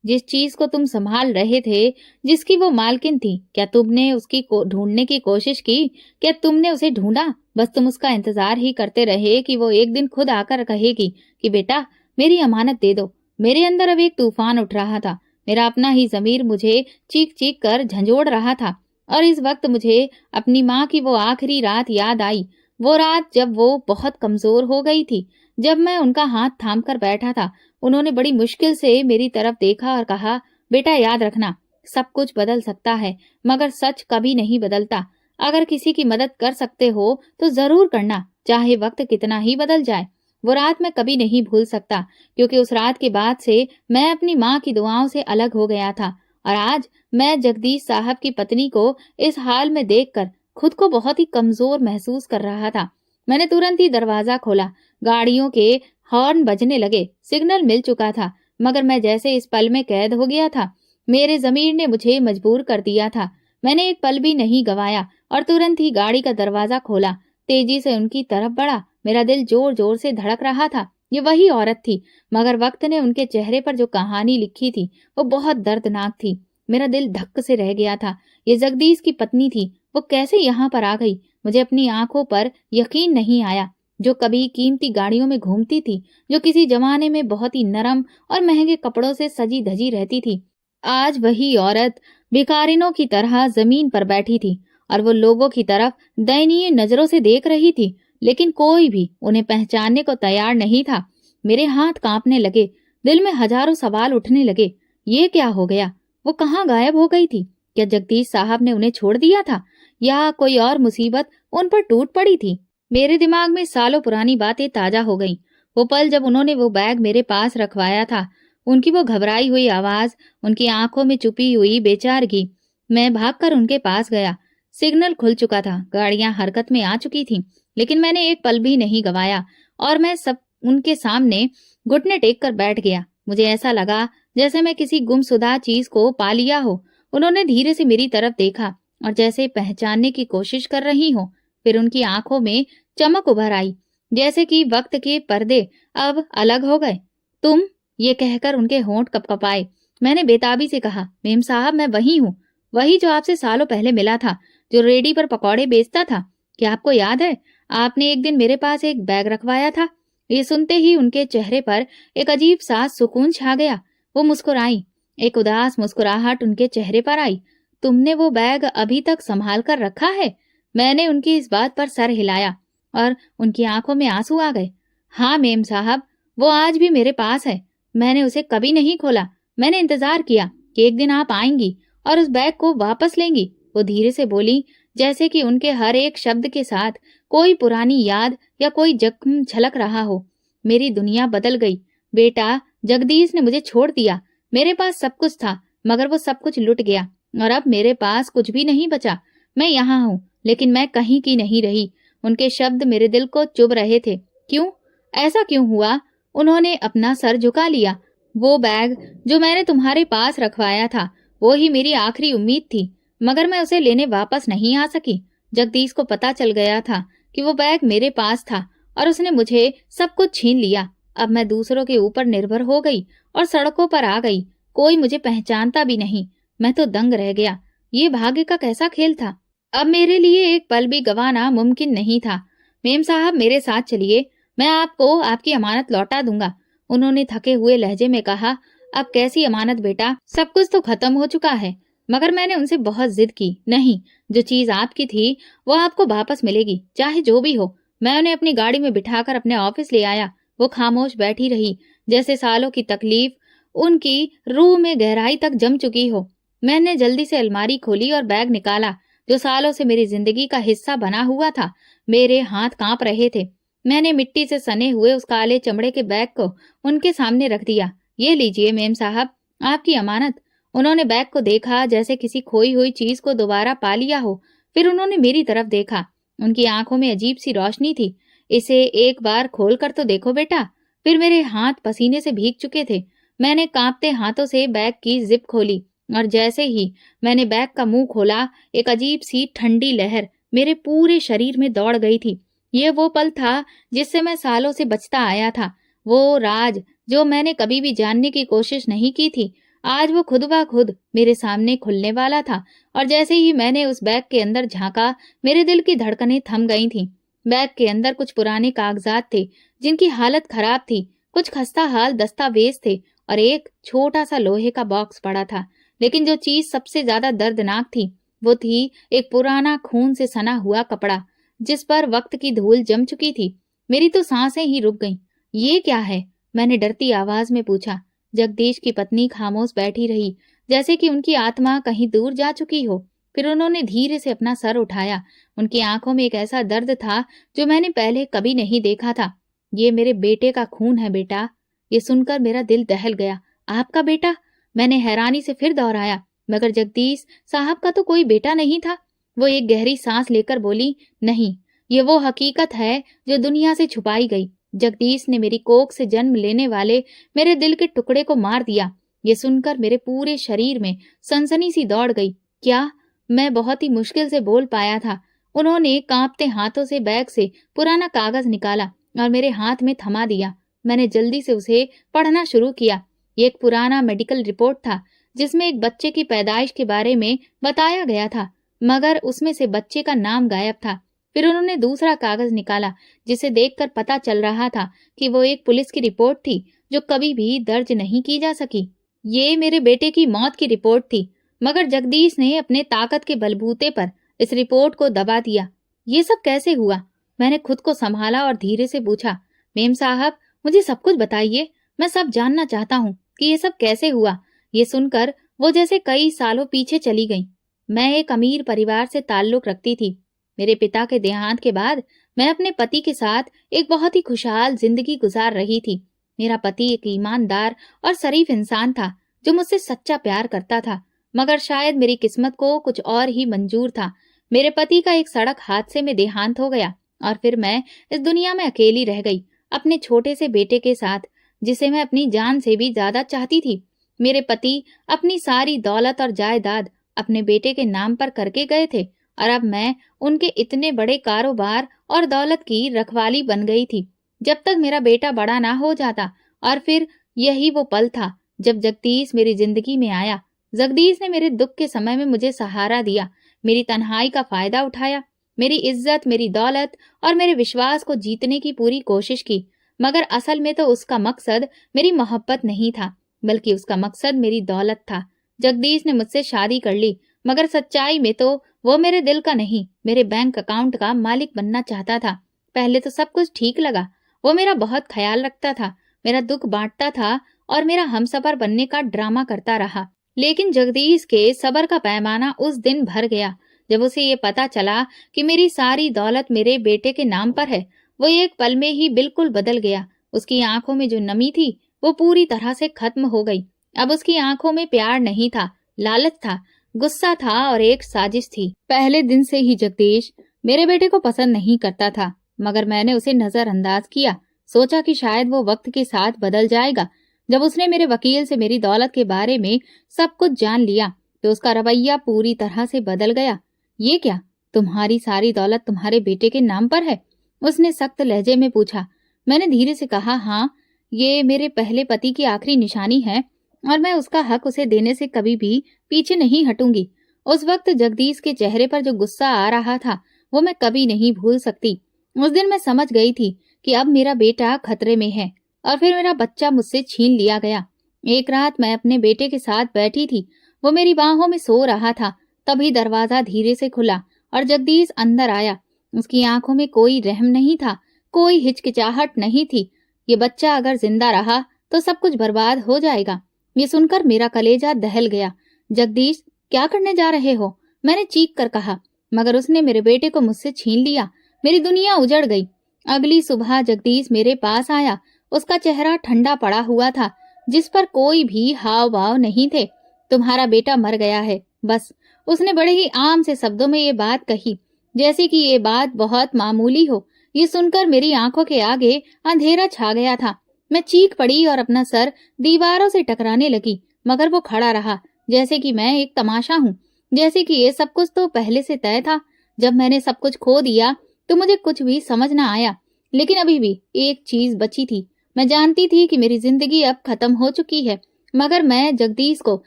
Speaker 1: जिस चीज को तुम संभाल रहे थे, जिसकी वो मालकिन थी, क्या तुमने उसकी ढूंढने की कोशिश की? क्या तुमने उसे ढूंढा? बस तुम उसका इंतजार ही करते रहे कि वो एक दिन खुद आकर कहेगी कि बेटा मेरी अमानत दे दो। मेरे अंदर अब एक तूफान उठ रहा था। मेरा अपना ही ज़मीर मुझे चीख चीख कर झंझोड़ रहा था। और इस वक्त मुझे अपनी माँ की वो आखिरी रात याद आई। वो रात जब वो बहुत कमजोर हो गई थी, जब मैं उनका हाथ थाम कर बैठा था। उन्होंने बड़ी मुश्किल से मेरी तरफ देखा और कहा, बेटा याद रखना, सब कुछ बदल सकता है मगर सच कभी नहीं बदलता। अगर किसी की मदद कर सकते हो तो जरूर करना, चाहे वक्त कितना ही बदल जाए। वो रात मैं कभी नहीं भूल सकता, क्योंकि उस रात के बाद से मैं अपनी माँ की दुआओं से अलग हो गया था। और आज मैं जगदीश साहब की पत्नी को इस हाल में देखकर खुद को बहुत ही कमजोर महसूस कर रहा था। मैंने तुरंत ही दरवाजा खोला। गाड़ियों के हॉर्न बजने लगे। सिग्नल मिल चुका था, मगर मैं जैसे इस पल में कैद हो गया था। मेरे ज़मीर ने मुझे मजबूर कर दिया था। मैंने एक पल भी नहीं गंवाया और तुरंत ही गाड़ी का दरवाजा खोला, तेजी से उनकी तरफ बढ़ा। मेरा दिल जोर जोर से धड़क रहा था। ये वही औरत थी, मगर वक्त ने उनके चेहरे पर जो कहानी लिखी थी वो बहुत दर्दनाक थी। मेरा दिल धक्क से रह गया था। ये जगदीश की पत्नी थी। वो कैसे यहाँ पर आ गई? मुझे अपनी आंखों पर यकीन नहीं आया। जो कभी कीमती गाड़ियों में घूमती थी, जो किसी जमाने में बहुत ही नरम और महंगे कपड़ों से सजी धजी रहती थी, आज वही औरत भिखारिनों की तरह जमीन पर बैठी थी और वो लोगों की तरफ दयनीय नजरों से देख रही थी। लेकिन कोई भी उन्हें पहचानने को तैयार नहीं था। मेरे हाथ कांपने लगे, दिल में हजारों सवाल उठने लगे। ये क्या हो गया? वो कहाँ गायब हो गई थी? क्या जगदीश साहब ने उन्हें छोड़ दिया था या कोई और मुसीबत उन पर टूट पड़ी थी? मेरे दिमाग में सालों पुरानी बातें ताजा हो गईं। वो पल जब उन्होंने वो बैग मेरे पास रखवाया था, उनकी वो घबराई हुई आवाज, उनकी आंखों में छुपी हुई बेचारगी। मैं भागकर उनके पास गया। सिग्नल खुल चुका था, गाड़ियां हरकत में आ चुकी थीं, लेकिन मैंने एक पल भी नहीं गवाया और मैं सब उनके सामने घुटने टेक कर बैठ गया। मुझे ऐसा लगा जैसे मैं किसी गुमशुदा चीज को पा लिया हो। उन्होंने धीरे से मेरी तरफ देखा और जैसे पहचानने की कोशिश कर रही हो। फिर उनकी आंखों में चमक उभर आई, जैसे कि वक्त के पर्दे अब अलग हो गए। तुम? ये कहकर उनके होंठ कपकपाए। मैंने बेताबी से कहा, मेम साहब, मैं वही हूँ, वही जो आपसे सालों पहले मिला था, जो रेडी पर पकौड़े बेचता था। क्या आपको याद है, आपने एक दिन मेरे पास एक बैग रखवाया था? ये सुनते ही उनके चेहरे पर एक अजीब सा सुकून छा गया। वो मुस्कुराई, एक उदास मुस्कुराहट उनके चेहरे पर आई। तुमने वो बैग अभी तक संभाल कर रखा है? मैंने उनकी इस बात पर सर हिलाया और उनकी आंखों में आंसू आ गए। हाँ मेम साहब, वो आज भी मेरे पास है। मैंने उसे कभी नहीं खोला। मैंने इंतजार किया कि एक दिन आप आएंगी और उस बैग को वापस लेंगी। वो धीरे से बोली, जैसे कि उनके हर एक शब्द के साथ कोई पुरानी याद या कोई जख्म छलक रहा हो। मेरी दुनिया बदल गई। बेटा, जगदीश ने मुझे छोड़ दिया। मेरे पास सब कुछ था, मगर वो सब कुछ लुट गया और अब मेरे पास कुछ भी नहीं बचा। मैं यहाँ हूँ, लेकिन मैं कहीं की नहीं रही। उनके शब्द मेरे दिल को चुभ रहे थे। क्यों? ऐसा क्यों हुआ? उन्होंने अपना सर झुका लिया। वो बैग जो मैंने तुम्हारे पास रखवाया था, वो ही मेरी आखिरी उम्मीद थी, मगर मैं उसे लेने वापस नहीं आ सकी। जगदीश को पता चल गया था कि वो बैग मेरे पास था और उसने मुझे सब कुछ छीन लिया। अब मैं दूसरों के ऊपर निर्भर हो गई और सड़कों पर आ गई। कोई मुझे पहचानता भी नहीं। मैं तो दंग रह गया। ये भाग्य का कैसा खेल था। अब मेरे लिए एक पल भी गंवाना मुमकिन नहीं था। मेम साहब, मेरे साथ चलिए, मैं आपको आपकी अमानत लौटा दूंगा। उन्होंने थके हुए लहजे में कहा। अब कैसी अमानत बेटा, सब कुछ तो खत्म हो चुका है। मगर मैंने उनसे बहुत जिद की। नहीं, जो चीज आपकी थी वो आपको वापस मिलेगी, चाहे जो भी हो। मैं उन्हें अपनी गाड़ी में बिठाकर अपने ऑफिस ले आया। वो खामोश बैठी रही, जैसे सालों की तकलीफ उनकी रूह में गहराई तक जम चुकी हो। मैंने जल्दी से अलमारी खोली और बैग निकाला, जो सालों से मेरी जिंदगी का हिस्सा बना हुआ था। मेरे हाथ कांप रहे थे। मैंने मिट्टी से सने हुए उस काले चमड़े के बैग को उनके सामने रख दिया। ये लीजिए मेम साहब, आपकी अमानत। उन्होंने बैग को देखा, जैसे किसी खोई हुई चीज को दोबारा पा लिया हो। फिर उन्होंने मेरी तरफ देखा। उनकी आंखों में अजीब सी रोशनी थी। इसे एक बार खोल कर तो देखो बेटा। फिर मेरे हाथ पसीने से भीग चुके थे। मैंने कांपते हाथों से बैग की जिप खोली और जैसे ही मैंने बैग का मुंह खोला, एक अजीब सी ठंडी लहर मेरे पूरे शरीर में दौड़ गई थी। ये वो पल था जिससे मैं सालों से बचता आया था। वो राज जो मैंने कभी भी जानने की कोशिश नहीं की थी, आज वो खुद ब खुद मेरे सामने खुलने वाला था। और जैसे ही मैंने उस बैग के अंदर झांका, मेरे दिल की धड़कनें थम गई थीं। बैग के अंदर कुछ पुराने कागजात थे जिनकी हालत खराब थी, कुछ खस्ता हाल दस्तावेज थे और एक छोटा सा लोहे का बॉक्स पड़ा था। लेकिन जो चीज सबसे ज्यादा दर्दनाक थी, वो थी एक पुराना खून से सना हुआ कपड़ा, जिस पर वक्त की धूल जम चुकी थी। मेरी तो सांसें ही रुक गईं। ये क्या है? मैंने डरती आवाज में पूछा। जगदीश की पत्नी खामोश बैठी रही, जैसे कि उनकी आत्मा कहीं दूर जा चुकी हो। फिर उन्होंने धीरे से अपना सर उठाया। उनकी आंखों में एक ऐसा दर्द था जो मैंने पहले कभी नहीं देखा था। ये मेरे बेटे का खून है बेटा। ये सुनकर मेरा दिल दहल गया। आपका बेटा? मैंने हैरानी से फिर दोहराया। मगर जगदीश साहब का तो कोई बेटा नहीं था। वो एक गहरी सांस लेकर बोली, नहीं, ये वो हकीकत है जो दुनिया से छुपाई गई। जगदीश ने मेरी कोख से जन्म लेने वाले मेरे दिल के टुकड़े को मार दिया। ये सुनकर मेरे पूरे शरीर में सनसनी सी दौड़ गई। क्या? मैं बहुत ही मुश्किल से बोल पाया था। उन्होंने कांपते हाथों से बैग से पुराना कागज निकाला और मेरे हाथ में थमा दिया। मैंने जल्दी से उसे पढ़ना शुरू किया। ये एक पुराना मेडिकल रिपोर्ट था, जिसमें एक बच्चे की पैदाइश के बारे में बताया गया था, मगर उसमें से बच्चे का नाम गायब था। फिर उन्होंने दूसरा कागज निकाला, जिसे देखकर पता चल रहा था कि वो एक पुलिस की रिपोर्ट थी जो कभी भी दर्ज नहीं की जा सकी। ये मेरे बेटे की मौत की रिपोर्ट थी, मगर जगदीश ने अपने ताकत के बलबूते पर इस रिपोर्ट को दबा दिया। ये सब कैसे हुआ? मैंने खुद को संभाला और धीरे से पूछा, मेम साहब, मुझे सब कुछ बताइए। मैं सब जानना चाहता हूँ कि ये सब कैसे हुआ। ये सुनकर वो जैसे कई सालों पीछे चली गईं। मैं एक अमीर परिवार से ताल्लुक रखती थी। मेरे पिता के देहांत के बाद मैं अपने पति के साथ एक बहुत ही खुशहाल जिंदगी गुजार रही थी। मेरा पति एक ईमानदार और शरीफ इंसान था जो मुझसे सच्चा प्यार करता था, मगर शायद मेरी किस्मत को कुछ और ही मंजूर था। मेरे पति का एक सड़क हादसे में देहांत हो गया और फिर मैं इस दुनिया में अकेली रह गई, अपने छोटे से बेटे के साथ, जिसे मैं अपनी जान से भी ज्यादा चाहती थी। मेरे पति अपनी सारी दौलत और जायदाद अपने बेटे के नाम पर करके गए थे और अब मैं उनके इतने बड़े कारोबार और दौलत की रखवाली बन गई थी जब तक मेरा बेटा बड़ा ना हो जाता। और फिर यही वो पल था जब जगदीश मेरी जिंदगी में आया। जगदीश ने मेरे दुख के समय में मुझे सहारा दिया, मेरी तन्हाई का फायदा उठाया, मेरी इज्जत, मेरी दौलत और मेरे विश्वास को जीतने की पूरी कोशिश की। मगर असल में तो उसका मकसद मेरी मोहब्बत नहीं था, बल्कि उसका मकसद मेरी दौलत था। जगदीश ने मुझसे शादी कर ली, मगर सच्चाई में तो वो मेरे दिल का नहीं, मेरे बैंक अकाउंट का मालिक बनना चाहता था। पहले तो सब कुछ ठीक लगा। वो मेरा बहुत ख्याल रखता था, मेरा दुख बांटता था और मेरा हमसफर बनने का ड्रामा करता रहा। लेकिन जगदीश के सब्र का पैमाना उस दिन भर गया जब उसे ये पता चला कि मेरी सारी दौलत मेरे बेटे के नाम पर है। वो एक पल में ही बिल्कुल बदल गया। उसकी आंखों में जो नमी थी वो पूरी तरह से खत्म हो गई। अब उसकी आंखों में प्यार नहीं था, लालच था, गुस्सा था और एक साजिश थी। पहले दिन से ही जगदीश मेरे बेटे को पसंद नहीं करता था, मगर मैंने उसे नजरअंदाज किया। सोचा कि शायद वो वक्त के साथ बदल जाएगा। जब उसने मेरे वकील से मेरी दौलत के बारे में सब कुछ जान लिया तो उसका रवैया पूरी तरह से बदल गया। ये क्या, तुम्हारी सारी दौलत तुम्हारे बेटे के नाम पर है? उसने सख्त लहजे में पूछा। मैंने धीरे से कहा, हाँ, ये मेरे पहले पति की आखिरी निशानी है और मैं उसका हक उसे देने से कभी भी पीछे नहीं हटूंगी। उस वक्त जगदीश के चेहरे पर जो गुस्सा आ रहा था वो मैं कभी नहीं भूल सकती। उस दिन मैं समझ गई थी कि अब मेरा बेटा खतरे में है और फिर मेरा बच्चा मुझसे छीन लिया गया। एक रात मैं अपने बेटे के साथ बैठी थी, वो मेरी बाहों में सो रहा था। तभी दरवाजा धीरे से खुला और जगदीश अंदर आया। उसकी आंखों में कोई रहम नहीं था, कोई हिचकिचाहट नहीं थी। ये बच्चा अगर जिंदा रहा तो सब कुछ बर्बाद हो जाएगा। ये सुनकर मेरा कलेजा दहल गया। जगदीश, क्या करने जा रहे हो? मैंने चीख कर कहा, मगर उसने मेरे बेटे को मुझसे छीन लिया। मेरी दुनिया उजड़ गई। अगली सुबह जगदीश मेरे पास आया। उसका चेहरा ठंडा पड़ा हुआ था, जिस पर कोई भी हाव भाव नहीं थे। तुम्हारा बेटा मर गया है, बस। उसने बड़े ही आम से शब्दों में ये बात कही, जैसे कि ये बात बहुत मामूली हो। ये सुनकर मेरी आंखों के आगे अंधेरा छा गया था। मैं चीख पड़ी और अपना सर दीवारों से टकराने लगी, मगर वो खड़ा रहा, जैसे कि मैं एक तमाशा हूँ, जैसे कि ये सब कुछ तो पहले से तय था। जब मैंने सब कुछ खो दिया तो मुझे कुछ भी समझ न आया, लेकिन अभी भी एक चीज बची थी। मैं जानती थी कि मेरी जिंदगी अब खत्म हो चुकी है, मगर मैं जगदीश को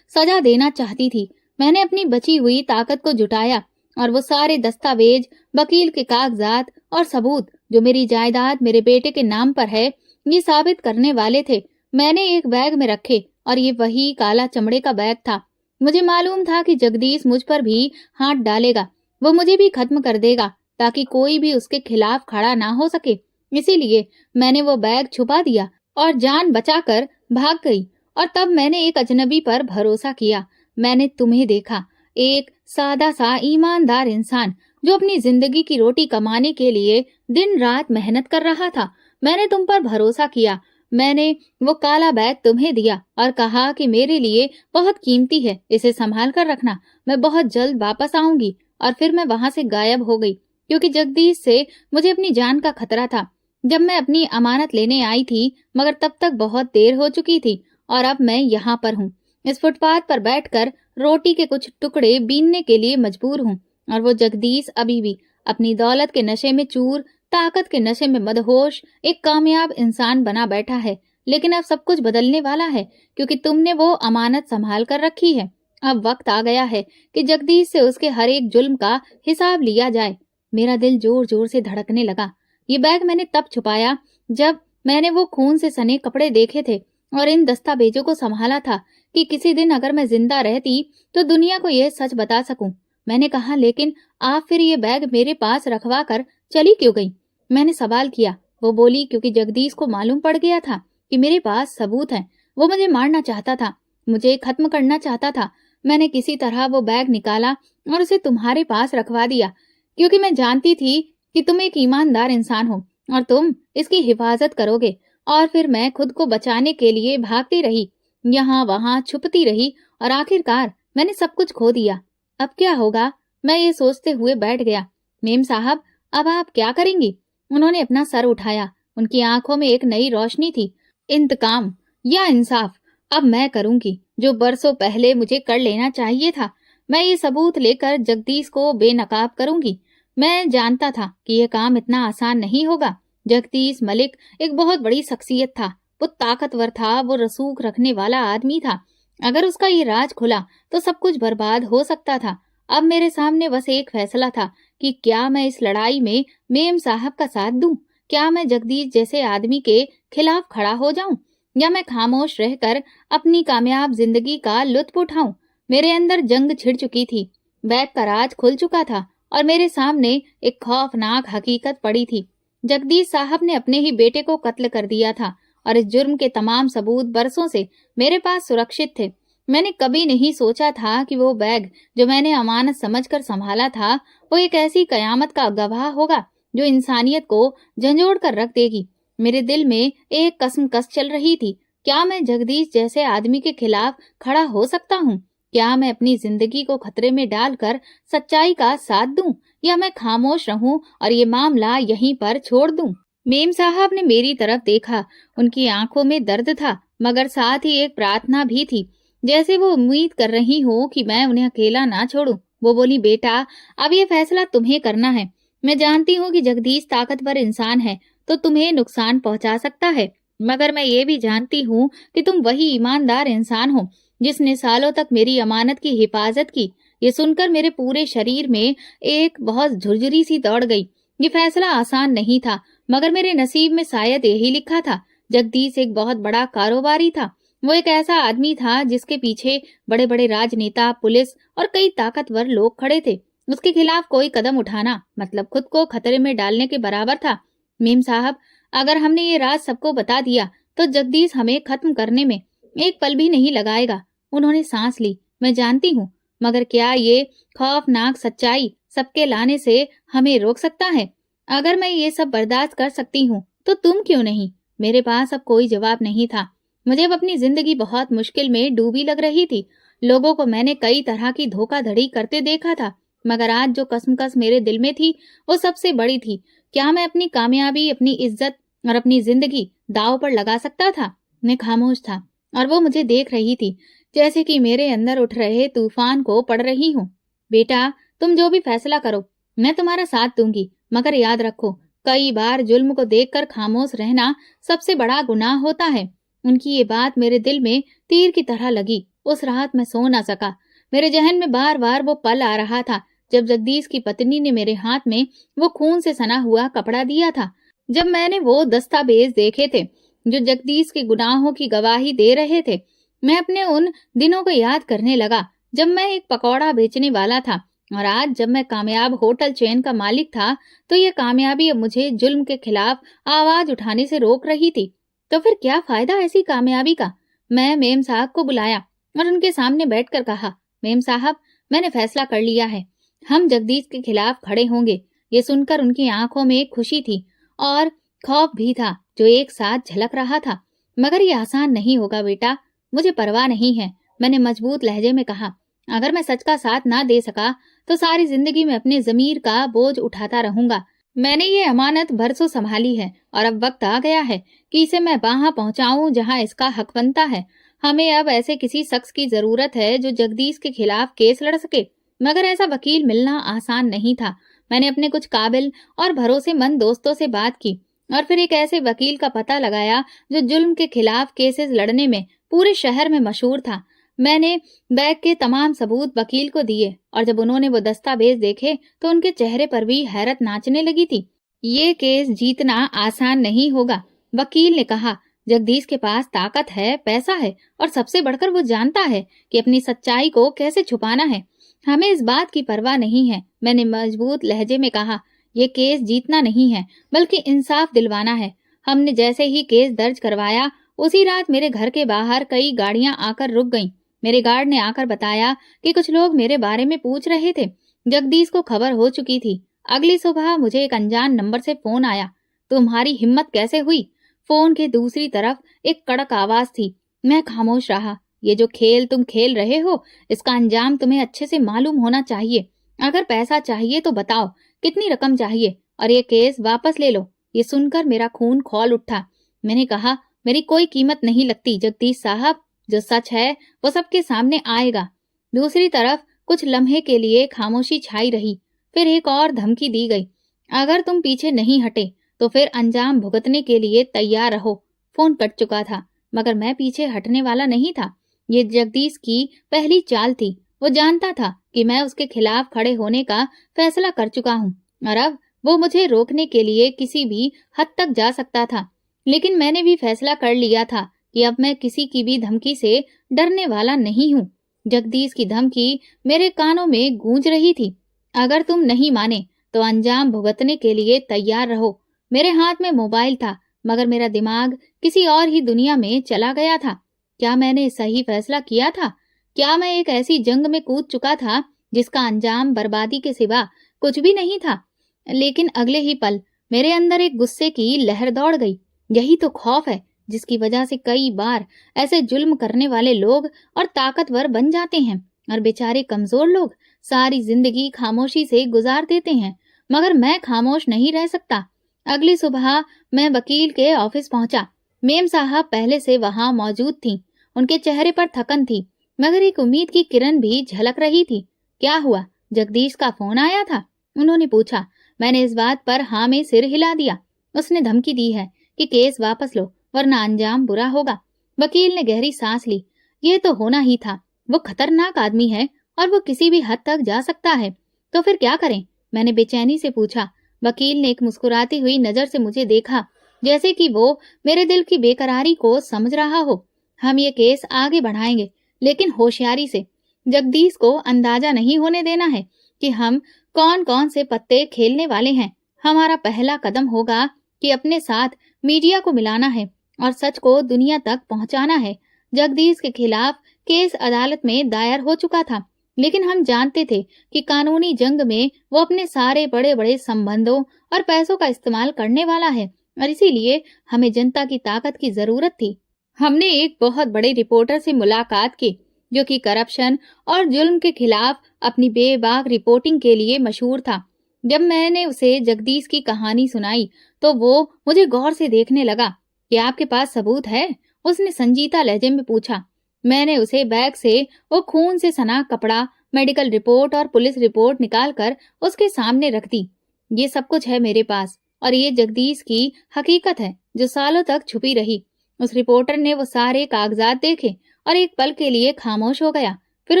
Speaker 1: सजा देना चाहती थी। मैंने अपनी बची हुई ताकत को जुटाया और वो सारे दस्तावेज, वकील के कागजात और सबूत जो मेरी जायदाद मेरे बेटे के नाम पर है, ये साबित करने वाले थे, मैंने एक बैग में रखे और ये वही काला चमड़े का बैग था। मुझे मालूम था कि जगदीश मुझ पर भी हाथ डालेगा, वो मुझे भी खत्म कर देगा ताकि कोई भी उसके खिलाफ खड़ा ना हो सके। इसीलिए मैंने वो बैग छुपा दिया और जान बचाकर भाग गई। और तब मैंने एक अजनबी पर भरोसा किया। मैंने तुम्हें देखा, एक सादा सा ईमानदार इंसान जो अपनी जिंदगी की रोटी कमाने के लिए दिन रात मेहनत कर रहा था। मैंने तुम पर भरोसा किया। मैंने वो काला बैग तुम्हें दिया और कहा कि मेरे लिए बहुत कीमती है, इसे संभाल कर रखना, मैं बहुत जल्द वापस आऊंगी। और फिर मैं वहां से गायब हो गई, क्योंकि जगदीश से मुझे अपनी जान का खतरा था। जब मैं अपनी अमानत लेने आई थी, मगर तब तक बहुत देर हो चुकी थी और अब मैं यहाँ पर हूँ, इस फुटपाथ पर बैठकर रोटी के कुछ टुकड़े बीनने के लिए मजबूर हूँ। और वो जगदीश अभी भी अपनी दौलत के नशे में चूर, ताकत के नशे में मदहोश एक कामयाब इंसान बना बैठा है। लेकिन अब सब कुछ बदलने वाला है, क्योंकि तुमने वो अमानत संभाल कर रखी है। अब वक्त आ गया है कि जगदीश से उसके हर एक जुल्म का हिसाब लिया जाए। मेरा दिल जोर जोर से धड़कने लगा। ये बैग मैंने तब छुपाया जब मैंने वो खून से सने कपड़े देखे थे और इन दस्तावेजों को संभाला था कि किसी दिन अगर मैं जिंदा रहती तो दुनिया को यह सच बता सकूं। मैंने कहा, लेकिन आप फिर ये बैग मेरे पास रखवा कर चली क्यों गई? मैंने सवाल किया। वो बोली, क्योंकि जगदीश को मालूम पड़ गया था कि मेरे पास सबूत हैं। वो मुझे मारना चाहता था। मुझे खत्म करना चाहता था। मैंने किसी तरह वो बैग निकाला और उसे तुम्हारे पास रखवा दिया, क्योंकि मैं जानती थी कि तुम एक ईमानदार इंसान हो और तुम इसकी हिफाजत करोगे। और फिर मैं खुद को बचाने के लिए भागती रही, यहाँ वहां छुपती रही, और आखिरकार मैंने सब कुछ खो दिया। अब क्या होगा, मैं ये सोचते हुए बैठ गया। मेम साहब, अब आप क्या करेंगी? उन्होंने अपना सर उठाया। उनकी आंखों में एक नई रोशनी थी। इंतकाम या इंसाफ? अब मैं करूंगी जो बरसों पहले मुझे कर लेना चाहिए था। मैं ये सबूत लेकर जगदीश को बेनकाब करूंगी। मैं जानता था कि यह काम इतना आसान नहीं होगा। जगदीश मलिक एक बहुत बड़ी शख्सियत था। वो ताकतवर था, वो रसूख रखने वाला आदमी था। अगर उसका ये राज खुला तो सब कुछ बर्बाद हो सकता था। अब मेरे सामने बस एक फैसला था कि क्या मैं इस लड़ाई में मेम साहब का साथ दूं? क्या मैं जगदीश जैसे आदमी के खिलाफ खड़ा हो जाऊं, या मैं खामोश रहकर अपनी कामयाब जिंदगी का लुत्फ उठाऊं? मेरे अंदर जंग छिड़ चुकी थी। बैग का राज खुल चुका था और मेरे सामने एक खौफनाक हकीकत पड़ी थी। जगदीश साहब ने अपने ही बेटे को कत्ल कर दिया था और इस जुर्म के तमाम सबूत बरसों से मेरे पास सुरक्षित थे। मैंने कभी नहीं सोचा था कि वो बैग जो मैंने अमानत समझकर संभाला था, वो एक ऐसी कयामत का गवाह होगा जो इंसानियत को झंझोड़ कर रख देगी। मेरे दिल में एक कसमकस चल रही थी। क्या मैं जगदीश जैसे आदमी के खिलाफ खड़ा हो सकता हूँ? क्या मैं अपनी जिंदगी को खतरे में डालकर सच्चाई का साथ दूं, या मैं खामोश रहूं और ये मामला यहीं पर छोड़ दूं? मेम साहब ने मेरी तरफ देखा। उनकी आंखों में दर्द था, मगर साथ ही एक प्रार्थना भी थी, जैसे वो उम्मीद कर रही हो कि मैं उन्हें अकेला ना छोड़ूं। वो बोली, बेटा, अब ये फैसला तुम्हें करना है। मैं जानती हूँ कि जगदीश ताकतवर इंसान है तो तुम्हें नुकसान पहुंचा सकता है, मगर मैं ये भी जानती हूँ कि तुम वही ईमानदार इंसान हो जिसने सालों तक मेरी अमानत की हिफाजत की। ये सुनकर मेरे पूरे शरीर में एक बहुत झुरझुरी सी दौड़ गई। ये फैसला आसान नहीं था, मगर मेरे नसीब में शायद यही लिखा था। जगदीश एक बहुत बड़ा कारोबारी था। वो एक ऐसा आदमी था जिसके पीछे बड़े बड़े राजनेता, पुलिस और कई ताकतवर लोग खड़े थे। उसके खिलाफ कोई कदम उठाना मतलब खुद को खतरे में डालने के बराबर था। मेम साहब, अगर हमने ये राज सबको बता दिया तो जगदीश हमें खत्म करने में एक पल भी नहीं लगाएगा। उन्होंने सांस ली। मैं जानती हूँ, मगर क्या ये खौफनाक सच्चाई सबके लाने से हमें रोक सकता है? अगर मैं ये सब बर्दाश्त कर सकती हूँ तो तुम क्यों नहीं? मेरे पास अब कोई जवाब नहीं था। मुझे अब अपनी जिंदगी बहुत मुश्किल में डूबी लग रही थी। लोगों को मैंने कई तरह की धोखाधड़ी करते देखा था, मगर आज जो कसमकस मेरे दिल में थी वो सबसे बड़ी थी। क्या मैं अपनी कामयाबी, अपनी इज्जत और अपनी जिंदगी दांव पर लगा सकता था? मैं खामोश था और वो मुझे देख रही थी, जैसे कि मेरे अंदर उठ रहे तूफान को पढ़ रही हूँ। बेटा, तुम जो भी फैसला करो मैं तुम्हारा साथ दूंगी, मगर याद रखो, कई बार जुल्म को देखकर खामोश रहना सबसे बड़ा गुनाह होता है। उनकी ये बात मेरे दिल में तीर की तरह लगी। उस रात मैं सो ना सका। मेरे जहन में बार बार वो पल आ रहा था जब जगदीश की पत्नी ने मेरे हाथ में वो खून से सना हुआ कपड़ा दिया था, जब मैंने वो दस्तावेज देखे थे जो जगदीश के गुनाहों की गवाही दे रहे थे। मैं अपने उन दिनों को याद करने लगा जब मैं एक पकौड़ा बेचने वाला था, और आज जब मैं कामयाब होटल चेन का मालिक था तो ये कामयाबी अब मुझे जुल्म के खिलाफ आवाज उठाने से रोक रही थी। तो फिर क्या फायदा ऐसी कामयाबी का? मैं मेम साहब को बुलाया और उनके सामने बैठकर कहा, मेम साहब, मैंने फैसला कर लिया है। हम जगदीश के खिलाफ खड़े होंगे। ये सुनकर उनकी आंखों में खुशी थी और खौफ भी था जो एक साथ झलक रहा था। मगर ये आसान नहीं होगा बेटा, मुझे परवाह नहीं है, मैंने मजबूत लहजे में कहा। अगर मैं सच का साथ ना दे सका तो सारी जिंदगी में अपने जमीर का बोझ उठाता रहूंगा। मैंने ये अमानत बरसों संभाली है और अब वक्त आ गया है कि इसे मैं वहां पहुंचाऊं जहां इसका हक बनता है। हमें अब ऐसे किसी शख्स की जरूरत है जो जगदीश के खिलाफ केस लड़ सके, मगर ऐसा वकील मिलना आसान नहीं था। मैंने अपने कुछ काबिल और भरोसेमंद दोस्तों से बात की और फिर एक ऐसे वकील का पता लगाया जो जुल्म के खिलाफ केसेस लड़ने में पूरे शहर में मशहूर था। मैंने बैग के तमाम सबूत वकील को दिए और जब उन्होंने वो दस्तावेज देखे तो उनके चेहरे पर भी हैरत नाचने लगी थी। ये केस जीतना आसान नहीं होगा, वकील ने कहा। जगदीश के पास ताकत है, पैसा है और सबसे बढ़कर वो जानता है कि अपनी सच्चाई को कैसे छुपाना है। हमें इस बात की परवाह नहीं है, मैंने मजबूत लहजे में कहा। ये केस जीतना नहीं है बल्कि इंसाफ दिलवाना है। हमने जैसे ही केस दर्ज करवाया उसी रात मेरे घर के बाहर कई गाड़ियां आकर रुक गईं। मेरे गार्ड ने आकर बताया कि कुछ लोग मेरे बारे में पूछ रहे थे। जगदीश को खबर हो चुकी थी। अगली सुबह मुझे एक अनजान नंबर से फोन आया। तुम्हारी हिम्मत कैसे हुई? फोन के दूसरी तरफ एक कड़क आवाज थी। मैं खामोश रहा। ये जो खेल तुम खेल रहे हो, इसका अंजाम तुम्हें अच्छे से मालूम होना चाहिए। अगर पैसा चाहिए तो बताओ, कितनी रकम चाहिए, और ये केस वापस ले लो। ये सुनकर मेरा खून खौल उठा। मैंने कहा, मेरी कोई कीमत नहीं लगती जगदीश साहब। जो सच है वो सबके सामने आएगा। दूसरी तरफ कुछ लम्हे के लिए खामोशी छाई रही। फिर एक और धमकी दी गई। अगर तुम पीछे नहीं हटे तो फिर अंजाम भुगतने के लिए तैयार रहो। फोन कट चुका था, मगर मैं पीछे हटने वाला नहीं था। ये जगदीश की पहली चाल थी। वो जानता था कि मैं उसके खिलाफ खड़े होने का फैसला कर चुका हूँ, और अब वो मुझे रोकने के लिए किसी भी हद तक जा सकता था। लेकिन मैंने भी फैसला कर लिया था कि अब मैं किसी की भी धमकी से डरने वाला नहीं हूँ। जगदीश की धमकी मेरे कानों में गूंज रही थी। अगर तुम नहीं माने तो अंजाम भुगतने के लिए तैयार रहो। मेरे हाथ में मोबाइल था, मगर मेरा दिमाग किसी और ही दुनिया में चला गया था। क्या मैंने सही फैसला किया था? क्या मैं एक ऐसी जंग में कूद चुका था जिसका अंजाम बर्बादी के सिवा कुछ भी नहीं था? लेकिन अगले ही पल मेरे अंदर एक गुस्से की लहर दौड़ गई। यही तो खौफ है जिसकी वजह से कई बार ऐसे जुल्म करने वाले लोग और ताकतवर बन जाते हैं, और बेचारे कमजोर लोग सारी जिंदगी खामोशी से गुजार देते हैं। मगर मैं खामोश नहीं रह सकता। अगली सुबह मैं वकील के ऑफिस पहुंचा। मेम साहब पहले से वहां मौजूद थीं। उनके चेहरे पर थकन थी, मगर एक उम्मीद की किरण भी झलक रही थी। क्या हुआ? जगदीश का फोन आया था? उन्होंने पूछा। मैंने इस बात पर हाँ में सिर हिला दिया। उसने धमकी दी है कि केस वापस लो, वरना अंजाम बुरा होगा। वकील ने गहरी सांस ली। ये तो होना ही था। वो खतरनाक आदमी है और वो किसी भी हद तक जा सकता है। तो फिर क्या करें? मैंने बेचैनी से पूछा। वकील ने एक मुस्कुराती हुई नजर से मुझे देखा, जैसे कि वो मेरे दिल की बेकरारी को समझ रहा हो। हम ये केस आगे बढ़ाएंगे, लेकिन होशियारी से। जगदीश को अंदाजा नहीं होने देना है कि हम कौन कौन से पत्ते खेलने वाले हैं। हमारा पहला कदम होगा कि अपने साथ मीडिया को मिलाना है और सच को दुनिया तक पहुंचाना है। जगदीश के खिलाफ केस अदालत में दायर हो चुका था, लेकिन हम जानते थे कि कानूनी जंग में वो अपने सारे बड़े बड़े संबंधों और पैसों का इस्तेमाल करने वाला है, और इसीलिए हमें जनता की ताकत की जरूरत थी। हमने एक बहुत बड़े रिपोर्टर से मुलाकात की, जो कि करप्शन और जुल्म के खिलाफ अपनी बेबाक रिपोर्टिंग के लिए मशहूर था। जब मैंने उसे जगदीश की कहानी सुनाई तो वो मुझे गौर से देखने लगा। कि आपके पास सबूत है? उसने संजीदा लहजे में पूछा। मैंने उसे बैग से वो खून से सना कपड़ा, मेडिकल रिपोर्ट और पुलिस रिपोर्ट निकालकर उसके सामने रख दी। ये सब कुछ है मेरे पास, और ये जगदीश की हकीकत है जो सालों तक छुपी रही। उस रिपोर्टर ने वो सारे कागजात देखे और एक पल के लिए खामोश हो गया। फिर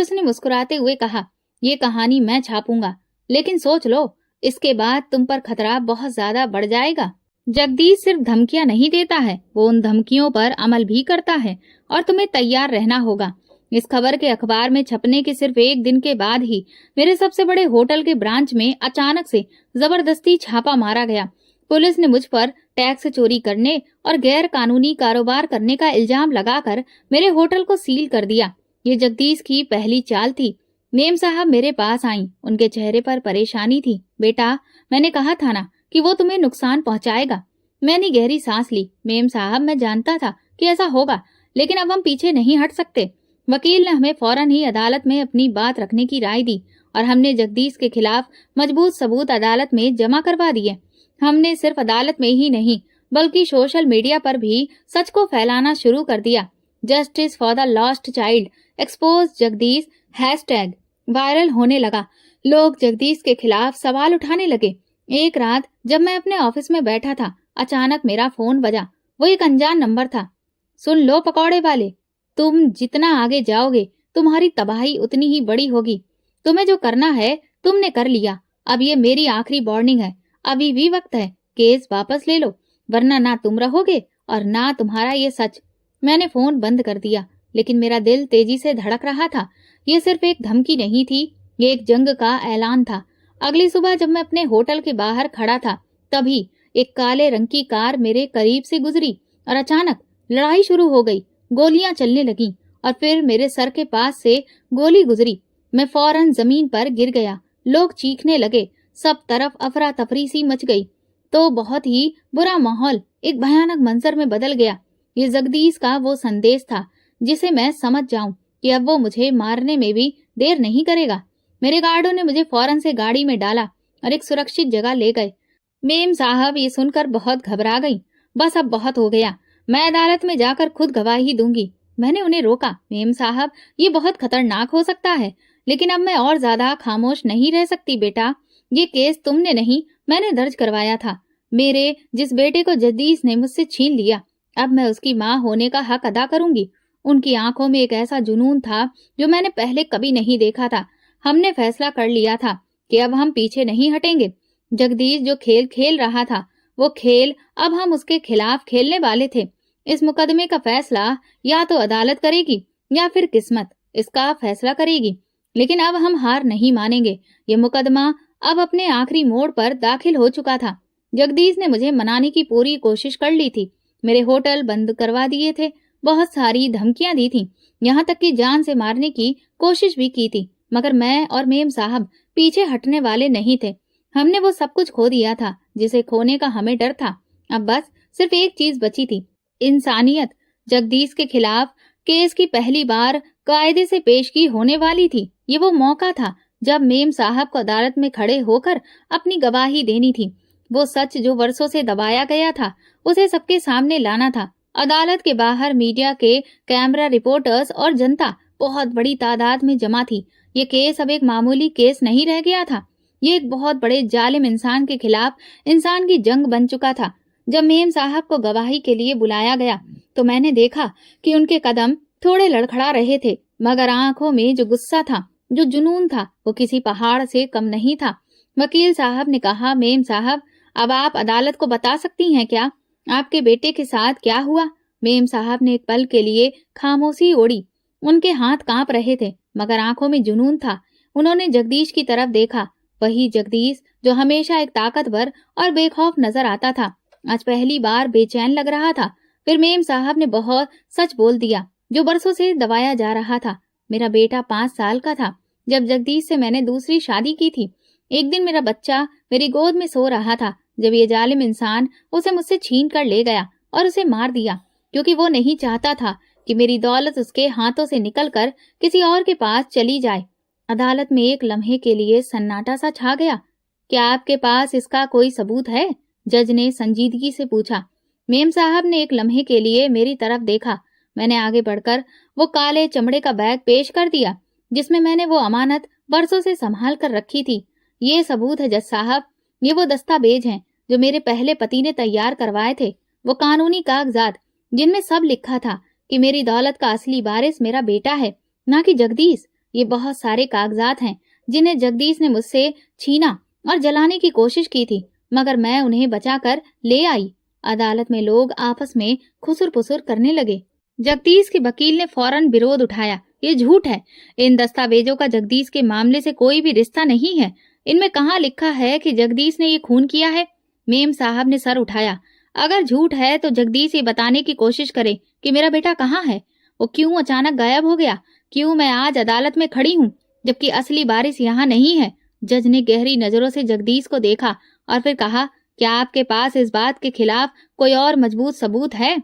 Speaker 1: उसने मुस्कुराते हुए कहा, ये कहानी मैं छापूंगा, लेकिन सोच लो, इसके बाद तुम पर खतरा बहुत ज्यादा बढ़ जाएगा। जगदीश सिर्फ धमकियां नहीं देता है, वो उन धमकियों पर अमल भी करता है, और तुम्हें तैयार रहना होगा। इस खबर के अखबार में छपने के सिर्फ एक दिन के बाद ही मेरे सबसे बड़े होटल के ब्रांच में अचानक से जबरदस्ती छापा मारा गया। पुलिस ने मुझ पर टैक्स चोरी करने और गैर कानूनी कारोबार करने का इल्जाम लगाकर मेरे होटल को सील कर दिया। ये जगदीश की पहली चाल थी। मेम साहब मेरे पास आईं। उनके चेहरे पर परेशानी थी। बेटा, मैंने कहा था ना कि वो तुम्हें नुकसान पहुंचाएगा। मैंने गहरी सांस ली। मेम साहब, मैं जानता था कि ऐसा होगा, लेकिन अब हम पीछे नहीं हट सकते। वकील ने हमें फौरन ही अदालत में अपनी बात रखने की राय दी, और हमने जगदीश के खिलाफ मजबूत सबूत अदालत में जमा करवा दिए। हमने सिर्फ अदालत में ही नहीं, बल्कि सोशल मीडिया पर भी सच को फैलाना शुरू कर दिया। Justice for the lost child, expose Jagdish hashtag viral होने लगा। लोग जगदीश के खिलाफ सवाल उठाने लगे। एक रात जब मैं अपने ऑफिस में बैठा था, अचानक मेरा फोन बजा। वो एक अनजान नंबर था। सुन लो पकौड़े वाले, तुम जितना आगे जाओगे तुम्हारी तबाही उतनी ही बड़ी होगी। तुम्हें जो करना है तुमने कर लिया। अब ये मेरी आखिरी वार्निंग है। अभी भी वक्त है, केस वापस ले लो, वरना ना तुम रहोगे और ना तुम्हारा ये सच। मैंने फोन बंद कर दिया, लेकिन मेरा दिल तेजी से धड़क रहा था। ये सिर्फ एक धमकी नहीं थी, ये एक जंग का ऐलान था। अगली सुबह जब मैं अपने होटल के बाहर खड़ा था, तभी एक काले रंग की कार मेरे करीब से गुजरी और अचानक लड़ाई शुरू हो गई, गोलियां चलने लगीं और फिर मेरे सर के पास से गोली गुजरी। मैं फौरन जमीन पर गिर गया। लोग चीखने लगे, सब तरफ अफरा तफरी सी मच गई। तो बहुत ही बुरा माहौल एक भयानक मंजर में बदल गया। ये जगदीश का वो संदेश था जिसे मैं समझ जाऊं कि अब वो मुझे मारने में भी देर नहीं करेगा। मेरे गार्डों ने मुझे फौरन से गाड़ी में डाला और एक सुरक्षित जगह ले गए। मेम साहब ये सुनकर बहुत घबरा गई। बस अब बहुत हो गया, मैं अदालत में जाकर खुद गवाही दूंगी। मैंने उन्हें रोका, मेम साहब ये बहुत खतरनाक हो सकता है, लेकिन अब मैं और ज्यादा खामोश नहीं रह सकती बेटा। ये केस तुमने नहीं, मैंने दर्ज करवाया था। मेरे जिस बेटे को जगदीश ने मुझसे छीन लिया, अब मैं उसकी माँ होने का हक अदा करूंगी। उनकी आंखों में एक ऐसा जुनून था जो मैंने पहले कभी नहीं देखा था। हमने फैसला कर लिया था कि अब हम पीछे नहीं हटेंगे। जगदीश जो खेल खेल रहा था, वो खेल अब हम उसके खिलाफ खेलने वाले थे। इस मुकदमे का फैसला या तो अदालत करेगी या फिर किस्मत इसका फैसला करेगी, लेकिन अब हम हार नहीं मानेंगे। ये मुकदमा अब अपने आखिरी मोड़ पर दाखिल हो चुका था। जगदीश ने मुझे मनाने की पूरी कोशिश कर ली थी, मेरे होटल बंद करवा दिए थे, बहुत सारी धमकियां दी थी, यहाँ तक कि जान से मारने की कोशिश भी की थी, मगर मैं और मेम साहब पीछे हटने वाले नहीं थे। हमने वो सब कुछ खो दिया था जिसे खोने का हमें डर था। अब बस सिर्फ एक चीज बची थी, इंसानियत। जगदीश के खिलाफ केस की पहली बार कायदे से पेशगी होने वाली थी। ये वो मौका था जब मेम साहब को अदालत में खड़े होकर अपनी गवाही देनी थी। वो सच जो वर्षों से दबाया गया था, उसे सबके सामने लाना था। अदालत के बाहर मीडिया के कैमरा रिपोर्टर्स और जनता बहुत बड़ी तादाद में जमा थी। ये केस अब एक मामूली केस नहीं रह गया था, ये एक बहुत बड़े जालिम इंसान के खिलाफ इंसान की जंग बन चुका था। जब मेम साहब को गवाही के लिए बुलाया गया तो मैंने देखा कि उनके कदम थोड़े लड़खड़ा रहे थे, मगर आंखों में जो गुस्सा था, जो जुनून था, वो किसी पहाड़ से कम नहीं था। वकील साहब ने कहा, मेम साहब अब आप अदालत को बता सकती हैं क्या आपके बेटे के साथ क्या हुआ? मेम साहब ने एक पल के लिए खामोशी ओढ़ी। उनके हाथ कांप रहे थे, मगर आंखों में जुनून था। उन्होंने जगदीश की तरफ देखा, वही जगदीश जो हमेशा एक ताकतवर और बेखौफ नजर आता था, आज पहली बार बेचैन लग रहा था। फिर मेम साहब ने बहुत सच बोल दिया जो बरसों से दबाया जा रहा था। मेरा बेटा 5 साल का था जब जगदीश से मैंने दूसरी शादी की थी। एक दिन मेरा बच्चा मेरी गोद में सो रहा था जब ये जालिम इंसान उसे मुझसे छीन कर ले गया और उसे मार दिया, क्योंकि वो नहीं चाहता था कि मेरी दौलत उसके हाथों से निकलकर किसी और के पास चली जाए। अदालत में एक लम्हे के लिए सन्नाटा सा छा गया। क्या आपके पास इसका कोई सबूत है? जज ने संजीदगी से पूछा। मेम साहब ने एक लम्हे के लिए मेरी तरफ देखा। मैंने आगे बढ़कर वो काले चमड़े का बैग पेश कर दिया जिसमें मैंने वो अमानत बरसों से संभाल कर रखी थी। ये सबूत है जज साहब, ये वो दस्तावेज हैं जो मेरे पहले पति ने तैयार करवाए थे, वो कानूनी कागजात जिनमें सब लिखा था कि मेरी दौलत का असली वारिस मेरा बेटा है, ना कि जगदीश। ये बहुत सारे कागजात हैं जिन्हें जगदीश ने मुझसे छीना और जलाने की कोशिश की थी, मगर मैं उन्हें बचाकर ले आई। अदालत में लोग आपस में खुसुर पुसुर करने लगे। जगदीश के वकील ने फौरन विरोध उठाया, ये झूठ है, इन दस्तावेजों का जगदीश के मामले से कोई भी रिश्ता नहीं है। इनमें कहाँ लिखा है कि जगदीश ने ये खून किया है? मेम साहब ने सर उठाया। अगर झूठ है तो जगदीश ये बताने की कोशिश करे कि मेरा बेटा कहाँ है, वो क्यों अचानक गायब हो गया, क्यों मैं आज अदालत में खड़ी हूँ जबकि असली वारिस यहाँ नहीं है। जज ने गहरी नजरों से जगदीश को देखा और फिर कहा, क्या आपके पास इस बात के खिलाफ कोई और मजबूत सबूत है?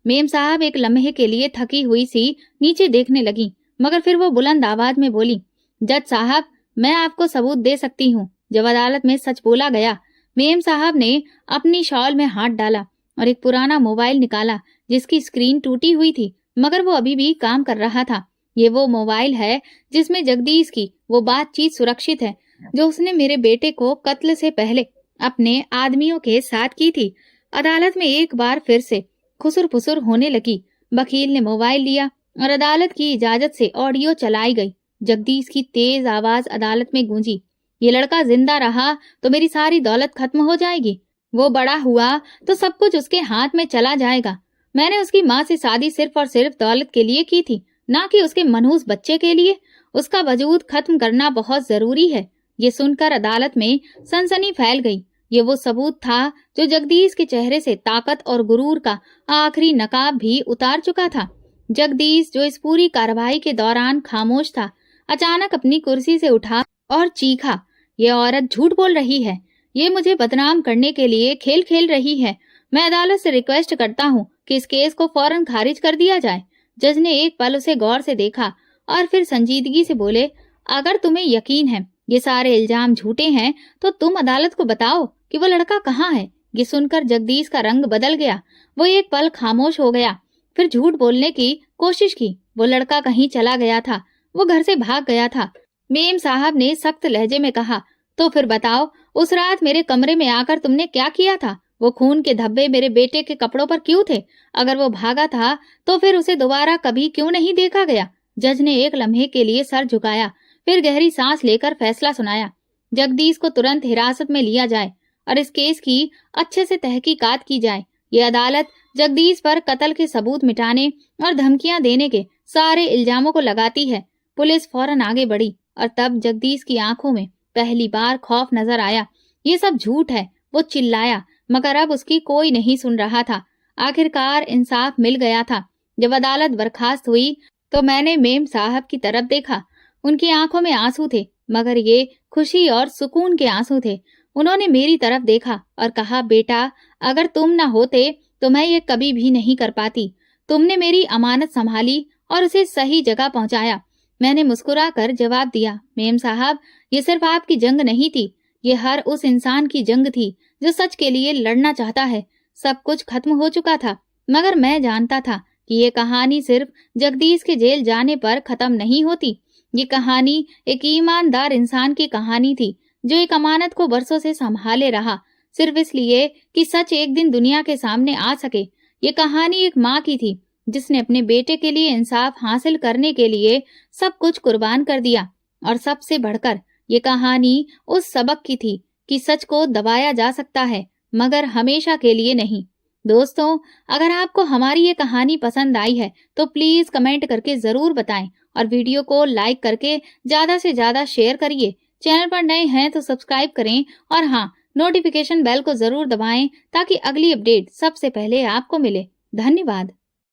Speaker 1: मेम साहब एक लम्हे के लिए थकी हुई सी नीचे देखने लगी, मगर फिर वो बुलंद आवाज में बोली, जज साहब मैं आपको सबूत दे सकती हूँ। जब अदालत में सच बोला गया, मेम साहब ने अपनी शॉल में हाथ डाला और एक पुराना मोबाइल निकाला जिसकी स्क्रीन टूटी हुई थी, मगर वो अभी भी काम कर रहा था। ये वो मोबाइल है जिसमें जगदीश की वो बातचीत सुरक्षित है जो उसने मेरे बेटे को कत्ल से पहले अपने आदमियों के साथ की थी। अदालत में एक बार फिर से खुसुर पुसुर होने लगी। वकील ने मोबाइल लिया और अदालत की इजाजत से ऑडियो चलाई गई। जगदीश की तेज आवाज अदालत में गूंजी, ये लड़का जिंदा रहा तो मेरी सारी दौलत खत्म हो जाएगी, वो बड़ा हुआ तो सब कुछ उसके हाथ में चला जाएगा। मैंने उसकी माँ से शादी सिर्फ और सिर्फ दौलत के लिए की थी, ना कि उसके मनहूस बच्चे के लिए। उसका वजूद खत्म करना बहुत जरूरी है। ये सुनकर अदालत में सनसनी फैल गई। ये वो सबूत था जो जगदीश के चेहरे से ताकत और गुरूर का आखिरी नकाब भी उतार चुका था। जगदीश, जो इस पूरी कार्रवाई के दौरान खामोश था, अचानक अपनी कुर्सी से उठा और चीखा, ये औरत झूठ बोल रही है, ये मुझे बदनाम करने के लिए खेल खेल रही है। मैं अदालत से रिक्वेस्ट करता हूँ कि इस केस को फौरन खारिज कर दिया जाए। जज ने एक पल उसे गौर से देखा और फिर संजीदगी से बोले, अगर तुम्हें यकीन है ये सारे इल्जाम झूठे हैं तो तुम अदालत को बताओ कि वो लड़का कहाँ है। ये सुनकर जगदीश का रंग बदल गया। वो एक पल खामोश हो गया, फिर झूठ बोलने की कोशिश की। वो लड़का कहीं चला गया था, वो घर से भाग गया था। मेम साहब ने सख्त लहजे में कहा, तो फिर बताओ, उस रात मेरे कमरे में आकर तुमने क्या किया था? वो खून के धब्बे मेरे बेटे के कपड़ों पर क्यों थे? अगर वो भागा था तो फिर उसे दोबारा कभी क्यों नहीं देखा गया? जज ने एक लम्हे के लिए सर झुकाया, फिर गहरी सांस लेकर फैसला सुनाया। जगदीश को तुरंत हिरासत में लिया जाए और इस केस की अच्छे से तहकीकात की जाए। ये अदालत जगदीश पर कत्ल के सबूत मिटाने और धमकियां देने के सारे इल्जामों को लगाती है। पुलिस फौरन आगे बढ़ी और तब जगदीश की आंखों में पहली बार खौफ नजर आया। ये सब झूठ है, वो चिल्लाया, मगर अब उसकी कोई नहीं सुन रहा था। आखिरकार इंसाफ मिल गया था। जब अदालत बर्खास्त हुई तो मैंने मेम साहब की तरफ देखा। उनकी आंखों में आंसू थे, मगर ये खुशी और सुकून के आंसू थे। उन्होंने मेरी तरफ देखा और कहा, बेटा, अगर तुम न होते तो मैं ये कभी भी नहीं कर पाती। तुमने मेरी अमानत संभाली और उसे सही जगह पहुंचाया। मैंने मुस्कुरा कर जवाब दिया, मेम साहब, ये सिर्फ आपकी जंग नहीं थी, ये हर उस इंसान की जंग थी जो सच के लिए लड़ना चाहता है। सब कुछ खत्म हो चुका था, मगर मैं जानता था कि ये कहानी सिर्फ जगदीश के जेल जाने पर खत्म नहीं होती। ये कहानी एक ईमानदार इंसान की कहानी थी जो एक अमानत को बरसों से संभाले रहा, सिर्फ इसलिए कि सच एक दिन दुनिया के सामने आ सके। ये कहानी एक माँ की थी जिसने अपने बेटे के लिए इंसाफ हासिल करने के लिए सब कुछ कुर्बान कर दिया। और सबसे बढ़कर ये कहानी उस सबक की थी कि सच को दबाया जा सकता है, मगर हमेशा के लिए नहीं। दोस्तों, अगर आपको हमारी ये कहानी पसंद आई है तो प्लीज कमेंट करके जरूर बताएं और वीडियो को लाइक करके ज्यादा से ज्यादा शेयर करिए। चैनल पर नए हैं तो सब्सक्राइब करें और हाँ, नोटिफिकेशन बेल को जरूर दबाएं ताकि अगली अपडेट सबसे पहले आपको मिले। धन्यवाद।